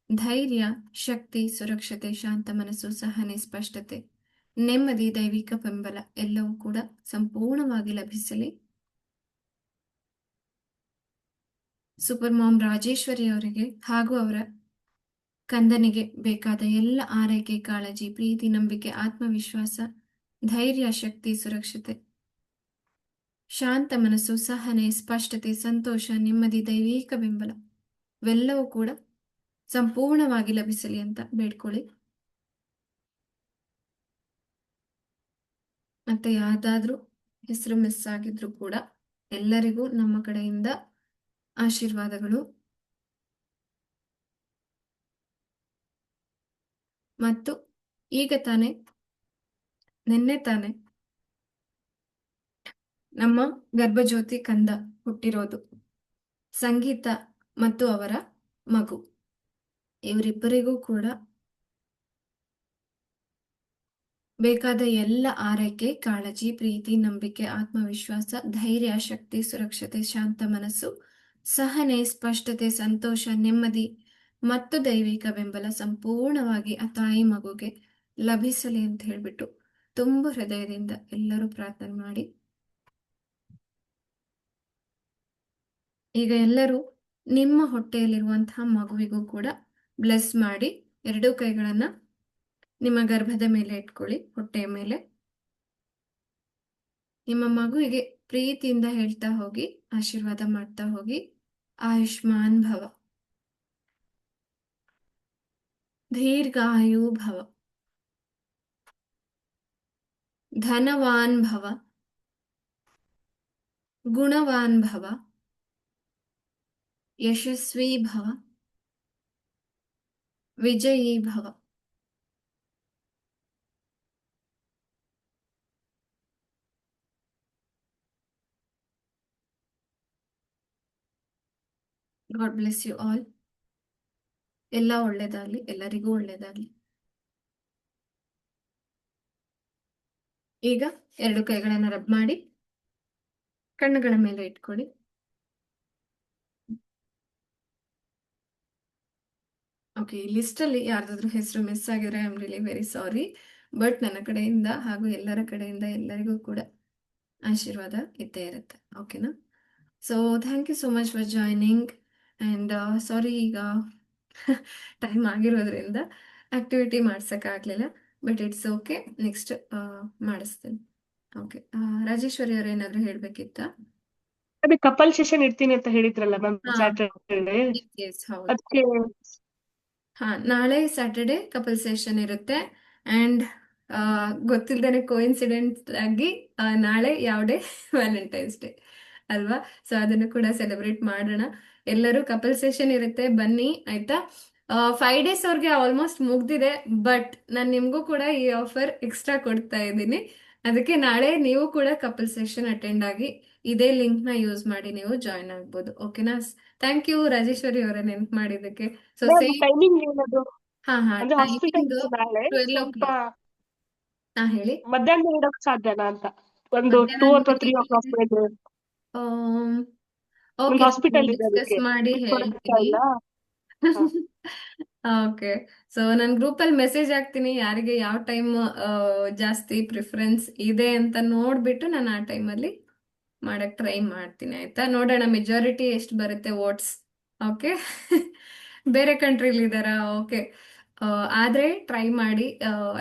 [SPEAKER 1] ಧೈರ್ಯ, ಶಕ್ತಿ, ಸುರಕ್ಷತೆ, ಶಾಂತ ಮನಸ್ಸು, ಸಹನೆ, ಸ್ಪಷ್ಟತೆ, ನೆಮ್ಮದಿ, ದೈವಿಕ ಬೆಂಬಲ ಎಲ್ಲವೂ ಕೂಡ ಸಂಪೂರ್ಣವಾಗಿ ಲಭಿಸಲಿ. ಸೂಪರ್ ಮಾಮ್ ರಾಜೇಶ್ವರಿ ಅವರಿಗೆ ಹಾಗೂ ಅವರ ಕಂದನಿಗೆ ಬೇಕಾದ ಎಲ್ಲ ಆರೈಕೆ, ಕಾಳಜಿ, ಪ್ರೀತಿ, ನಂಬಿಕೆ, ಆತ್ಮವಿಶ್ವಾಸ, ಧೈರ್ಯ, ಶಕ್ತಿ, ಸುರಕ್ಷತೆ, ಶಾಂತ ಮನಸ್ಸು, ಸಹನೆ, ಸ್ಪಷ್ಟತೆ, ಸಂತೋಷ, ನೆಮ್ಮದಿ, ದೈವಿಕ ಬೆಂಬಲ ಇವೆಲ್ಲವೂ ಕೂಡ ಸಂಪೂರ್ಣವಾಗಿ ಲಭಿಸಲಿ ಅಂತ ಬೇಡ್ಕೊಳ್ಳಿ. ಮತ್ತೆ ಯಾವ್ದಾದ್ರೂ ಹೆಸರು ಮಿಸ್ ಆಗಿದ್ರು ಕೂಡ ಎಲ್ಲರಿಗೂ ನಮ್ಮ ಕಡೆಯಿಂದ ಆಶೀರ್ವಾದಗಳು. ಮತ್ತು ಈಗ ತಾನೇ, ನಿನ್ನೆ ತಾನೇ ನಮ್ಮ ಗರ್ಭಜ್ಯೋತಿ ಕಂದ ಹುಟ್ಟಿರೋದು. ಸಂಗೀತ ಮತ್ತು ಅವರ ಮಗು, ಇವರಿಬ್ಬರಿಗೂ ಕೂಡ ಬೇಕಾದ ಎಲ್ಲ ಆರೈಕೆ, ಕಾಳಜಿ, ಪ್ರೀತಿ, ನಂಬಿಕೆ, ಆತ್ಮವಿಶ್ವಾಸ, ಧೈರ್ಯ, ಶಕ್ತಿ, ಸುರಕ್ಷತೆ, ಶಾಂತ ಮನಸ್ಸು, ಸಹನೆ, ಸ್ಪಷ್ಟತೆ, ಸಂತೋಷ, ನೆಮ್ಮದಿ ಮತ್ತು ದೈವಿಕ ಬೆಂಬಲ ಸಂಪೂರ್ಣವಾಗಿ ಆ ತಾಯಿ ಮಗುಗೆ ಲಭಿಸಲಿ ಅಂತ ಹೇಳ್ಬಿಟ್ಟು ತುಂಬ ಹೃದಯದಿಂದ ಎಲ್ಲರೂ ಪ್ರಾರ್ಥನೆ ಮಾಡಿ. ಈಗ ಎಲ್ಲರೂ ನಿಮ್ಮ ಹೊಟ್ಟೆಯಲ್ಲಿರುವಂತಹ ಮಗುವಿಗೂ ಕೂಡ ಬ್ಲೆಸ್ ಮಾಡಿ ಎರಡೂ ಕೈಗಳನ್ನ ನಿಮ್ಮ ಗರ್ಭದ ಮೇಲೆ ಇಟ್ಕೊಳ್ಳಿ, ಹೊಟ್ಟೆಯ ಮೇಲೆ. ನಿಮ್ಮ ಮಗುವಿಗೆ ಪ್ರೀತಿಯಿಂದ ಹೇಳ್ತಾ ಹೋಗಿ, ಆಶೀರ್ವಾದ ಮಾಡ್ತಾ ಹೋಗಿ. ಆಯುಷ್ಮಾನ್ ಭವ, ದೀರ್ಘಾಯು ಭವ, ಧನವಾನ್ ಭವ, ಗುಣವಾನ್ ಭವ, ಯಶಸ್ವಿ ಭವ, ವಿಜಯೀ ಭವ. God bless you all. ಎಲ್ಲ ಒಳ್ಳೇದಾಗ್ಲಿ, ಎಲ್ಲರಿಗೂ ಒಳ್ಳೇದಾಗ್ಲಿ. ಈಗ ಎರಡು ಕೈಗಳನ್ನ ರಬ್ ಮಾಡಿ ಕಣ್ಣುಗಳ ಮೇಲೆ ಇಟ್ಕೊಳ್ಳಿ. ಓಕೆ, ಈ ಲಿಸ್ಟಲ್ಲಿ ಯಾರ್ದಾದ್ರೂ ಹೆಸರು ಮಿಸ್ ಆಗಿದ್ರೆ I am really very sorry. But ನನ್ನ ಕಡೆಯಿಂದ ಹಾಗೂ ಎಲ್ಲರ ಕಡೆಯಿಂದ ಎಲ್ಲರಿಗೂ ಕೂಡ ಆಶೀರ್ವಾದ ಇದ್ದೇ ಇರುತ್ತೆ. ಓಕೆನಾ? So thank you so much for joining. And sorry, ಈಗ ಟೈಮ್ ಆಗಿರೋದ್ರಿಂದ ಆಕ್ಟಿವಿಟಿ ಮಾಡ್ಸೋಕ್ಕಾಗಲಿಲ್ಲ. ಬಟ್ ಇಟ್ಸ್ ಓಕೆ, ನೆಕ್ಸ್ಟ್ ಮಾಡಿಸ್ತೀನಿ. ಓಕೆ, ರಾಜೇಶ್ವರಿ ಅವ್ರು ಏನಾದರೂ ಹೇಳಬೇಕಿತ್ತಾ?
[SPEAKER 2] ಅದೇ ಕಪಲ್ ಸೆಷನ್ ಇಡ್ತೀನಿ ಅಂತ ಹೇಳಿದ್ರಲ್ಲ ಮ್ಯಾಮ್
[SPEAKER 1] ಹಾ,
[SPEAKER 2] ಸ್ಯಾಟರ್ಡೇ,
[SPEAKER 1] ಎಸ್, ಹೌದು.
[SPEAKER 2] ಅದಕ್ಕೆ
[SPEAKER 1] ಹಾ, ನಾಳೆ ಸ್ಯಾಟರ್ಡೆ ಕಪಲ್ ಸೆಷನ್ ಇರುತ್ತೆ. ಆ್ಯಂಡ್ ಗೊತ್ತಿಲ್ಲದೇ ಕೋಇನ್ಸಿಡೆಂಟ್ ಆಗಿ ನಾಳೆ ಯಾವ ಡೇ? ವ್ಯಾಲೆಂಟೈನ್ಸ್ ಡೇ ಅಲ್ವಾ? ಸೊ ಅದನ್ನು ಕೂಡ ಸೆಲೆಬ್ರೇಟ್ ಮಾಡೋಣ. ಎಲ್ಲರೂ ಕಪಲ್ ಸೆಷನ್ ಇರುತ್ತೆ, ಬನ್ನಿ ಆಯ್ತಾ? 5 days ಅವ್ರಿಗೆ ಆಲ್ಮೋಸ್ಟ್ ಮುಗ್ದಿದೆ, ಬಟ್ ನಾನು ನಿಮಗೂ ಕೂಡ ಈ ಆಫರ್ ಎಕ್ಸ್ಟ್ರಾ ಕೊಡ್ತಾ ಇದ್ದೀನಿ. ಅದಕ್ಕೆ ನಾಳೆ ನೀವು ಕೂಡ ಕಪಲ್ ಸೆಷನ್ ಅಟೆಂಡ್ ಆಗಿ ಇದೇ ಲಿಂಕ್ನ ಯೂಸ್ ಮಾಡಿ ನೀವು ಜಾಯ್ನ್ ಆಗ್ಬೋದು. ಓಕೆನಾ? ಥ್ಯಾಂಕ್ ಯು ರಾಜೇಶ್ವರಿ ಅವರ ನೆನ್ಪು ಮಾಡಿದ್ದಕ್ಕೆ. ಸೊ ಸೇಮ್,
[SPEAKER 2] ಟೈಮಿಂಗ್ ಏನದು?
[SPEAKER 1] ಹಾ
[SPEAKER 2] ಅಂದ್ರೆ ಹಾಸ್ಪಿಟಲ್
[SPEAKER 1] ಟೈಮಿಂಗ್
[SPEAKER 2] ನಾಳೆ
[SPEAKER 1] 12
[SPEAKER 2] ಸ್ವಲ್ಪ
[SPEAKER 1] o'clock. ಹಾ, ಹೇಳಿ.
[SPEAKER 2] ಮಧ್ಯಾಹ್ನ ಇಡೋಕ್ ಸಾಧ್ಯನಾ ಅಂತ, ಒಂದು
[SPEAKER 1] ಮಧ್ಯಾಹ್ನ
[SPEAKER 2] 2 ಅಥವಾ
[SPEAKER 1] ನಿಮಗೆ
[SPEAKER 2] 3 o'clock ಮೇಲೆ.
[SPEAKER 1] ಓಕೆ,
[SPEAKER 2] ಒಂದು ಹಾಸ್ಪಿಟಲ್ ಇದೆ
[SPEAKER 1] ಡಿಸ್ಕಸ್
[SPEAKER 2] ಅದಕ್ಕೆ
[SPEAKER 1] ಮಾಡಿ
[SPEAKER 2] ಬಿಟ್ಕೊಡಕ್ ಇಷ್ಟ
[SPEAKER 1] ಹೇಳ್ತೀನಿ.
[SPEAKER 2] ಇಲ್ಲ. ಹಾ.
[SPEAKER 1] ಓಕೆ, ಸೊ ನಾನು ಗ್ರೂಪಲ್ಲಿ ಮೆಸೇಜ್ ಹಾಕ್ತೀನಿ, ಯಾರಿಗೆ ಯಾವ ಟೈಮ್ ಜಾಸ್ತಿ ಪ್ರಿಫರೆನ್ಸ್ ಇದೆ ಅಂತ ನೋಡ್ಬಿಟ್ಟು ನಾನು ಆ ಟೈಮಲ್ಲಿ ಮಾಡಕ್ ಟ್ರೈ ಮಾಡ್ತೀನಿ ಆಯ್ತಾ? ನೋಡೋಣ ಮೆಜಾರಿಟಿ ಎಷ್ಟು ಬರುತ್ತೆ ವೋಟ್ಸ್. ಓಕೆ. ಬೇರೆ ಕಂಟ್ರಿಲಿ ಇದ್ದಾರಾ? ಓಕೆ. ಆದ್ರೆ ಟ್ರೈ ಮಾಡಿ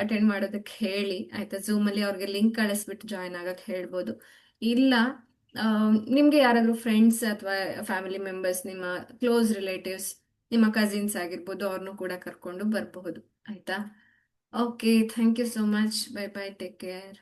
[SPEAKER 1] ಅಟೆಂಡ್ ಮಾಡೋದಕ್ಕೆ ಹೇಳಿ ಆಯ್ತಾ? ಝೂಮಲ್ಲಿ ಅವ್ರಿಗೆ ಲಿಂಕ್ ಕಳಿಸ್ಬಿಟ್ಟು ಜಾಯ್ನ್ ಆಗಕ್ಕೆ ಹೇಳ್ಬೋದು. ಇಲ್ಲ, ನಿಮ್ಗೆ ಯಾರಾದ್ರೂ ಫ್ರೆಂಡ್ಸ್ ಅಥವಾ ಫ್ಯಾಮಿಲಿ ಮೆಂಬರ್ಸ್, ನಿಮ್ಮ ಕ್ಲೋಸ್ ರಿಲೇಟಿವ್ಸ್, ನಿಮ್ಮ ಕಸಿನ್ಸ್ ಆಗಿರ್ಬೋದು, ಅವ್ರನ್ನೂ ಕೂಡ ಕರ್ಕೊಂಡು ಬರಬಹುದು ಆಯ್ತಾ? Okay, thank you so much. Bye bye, take care.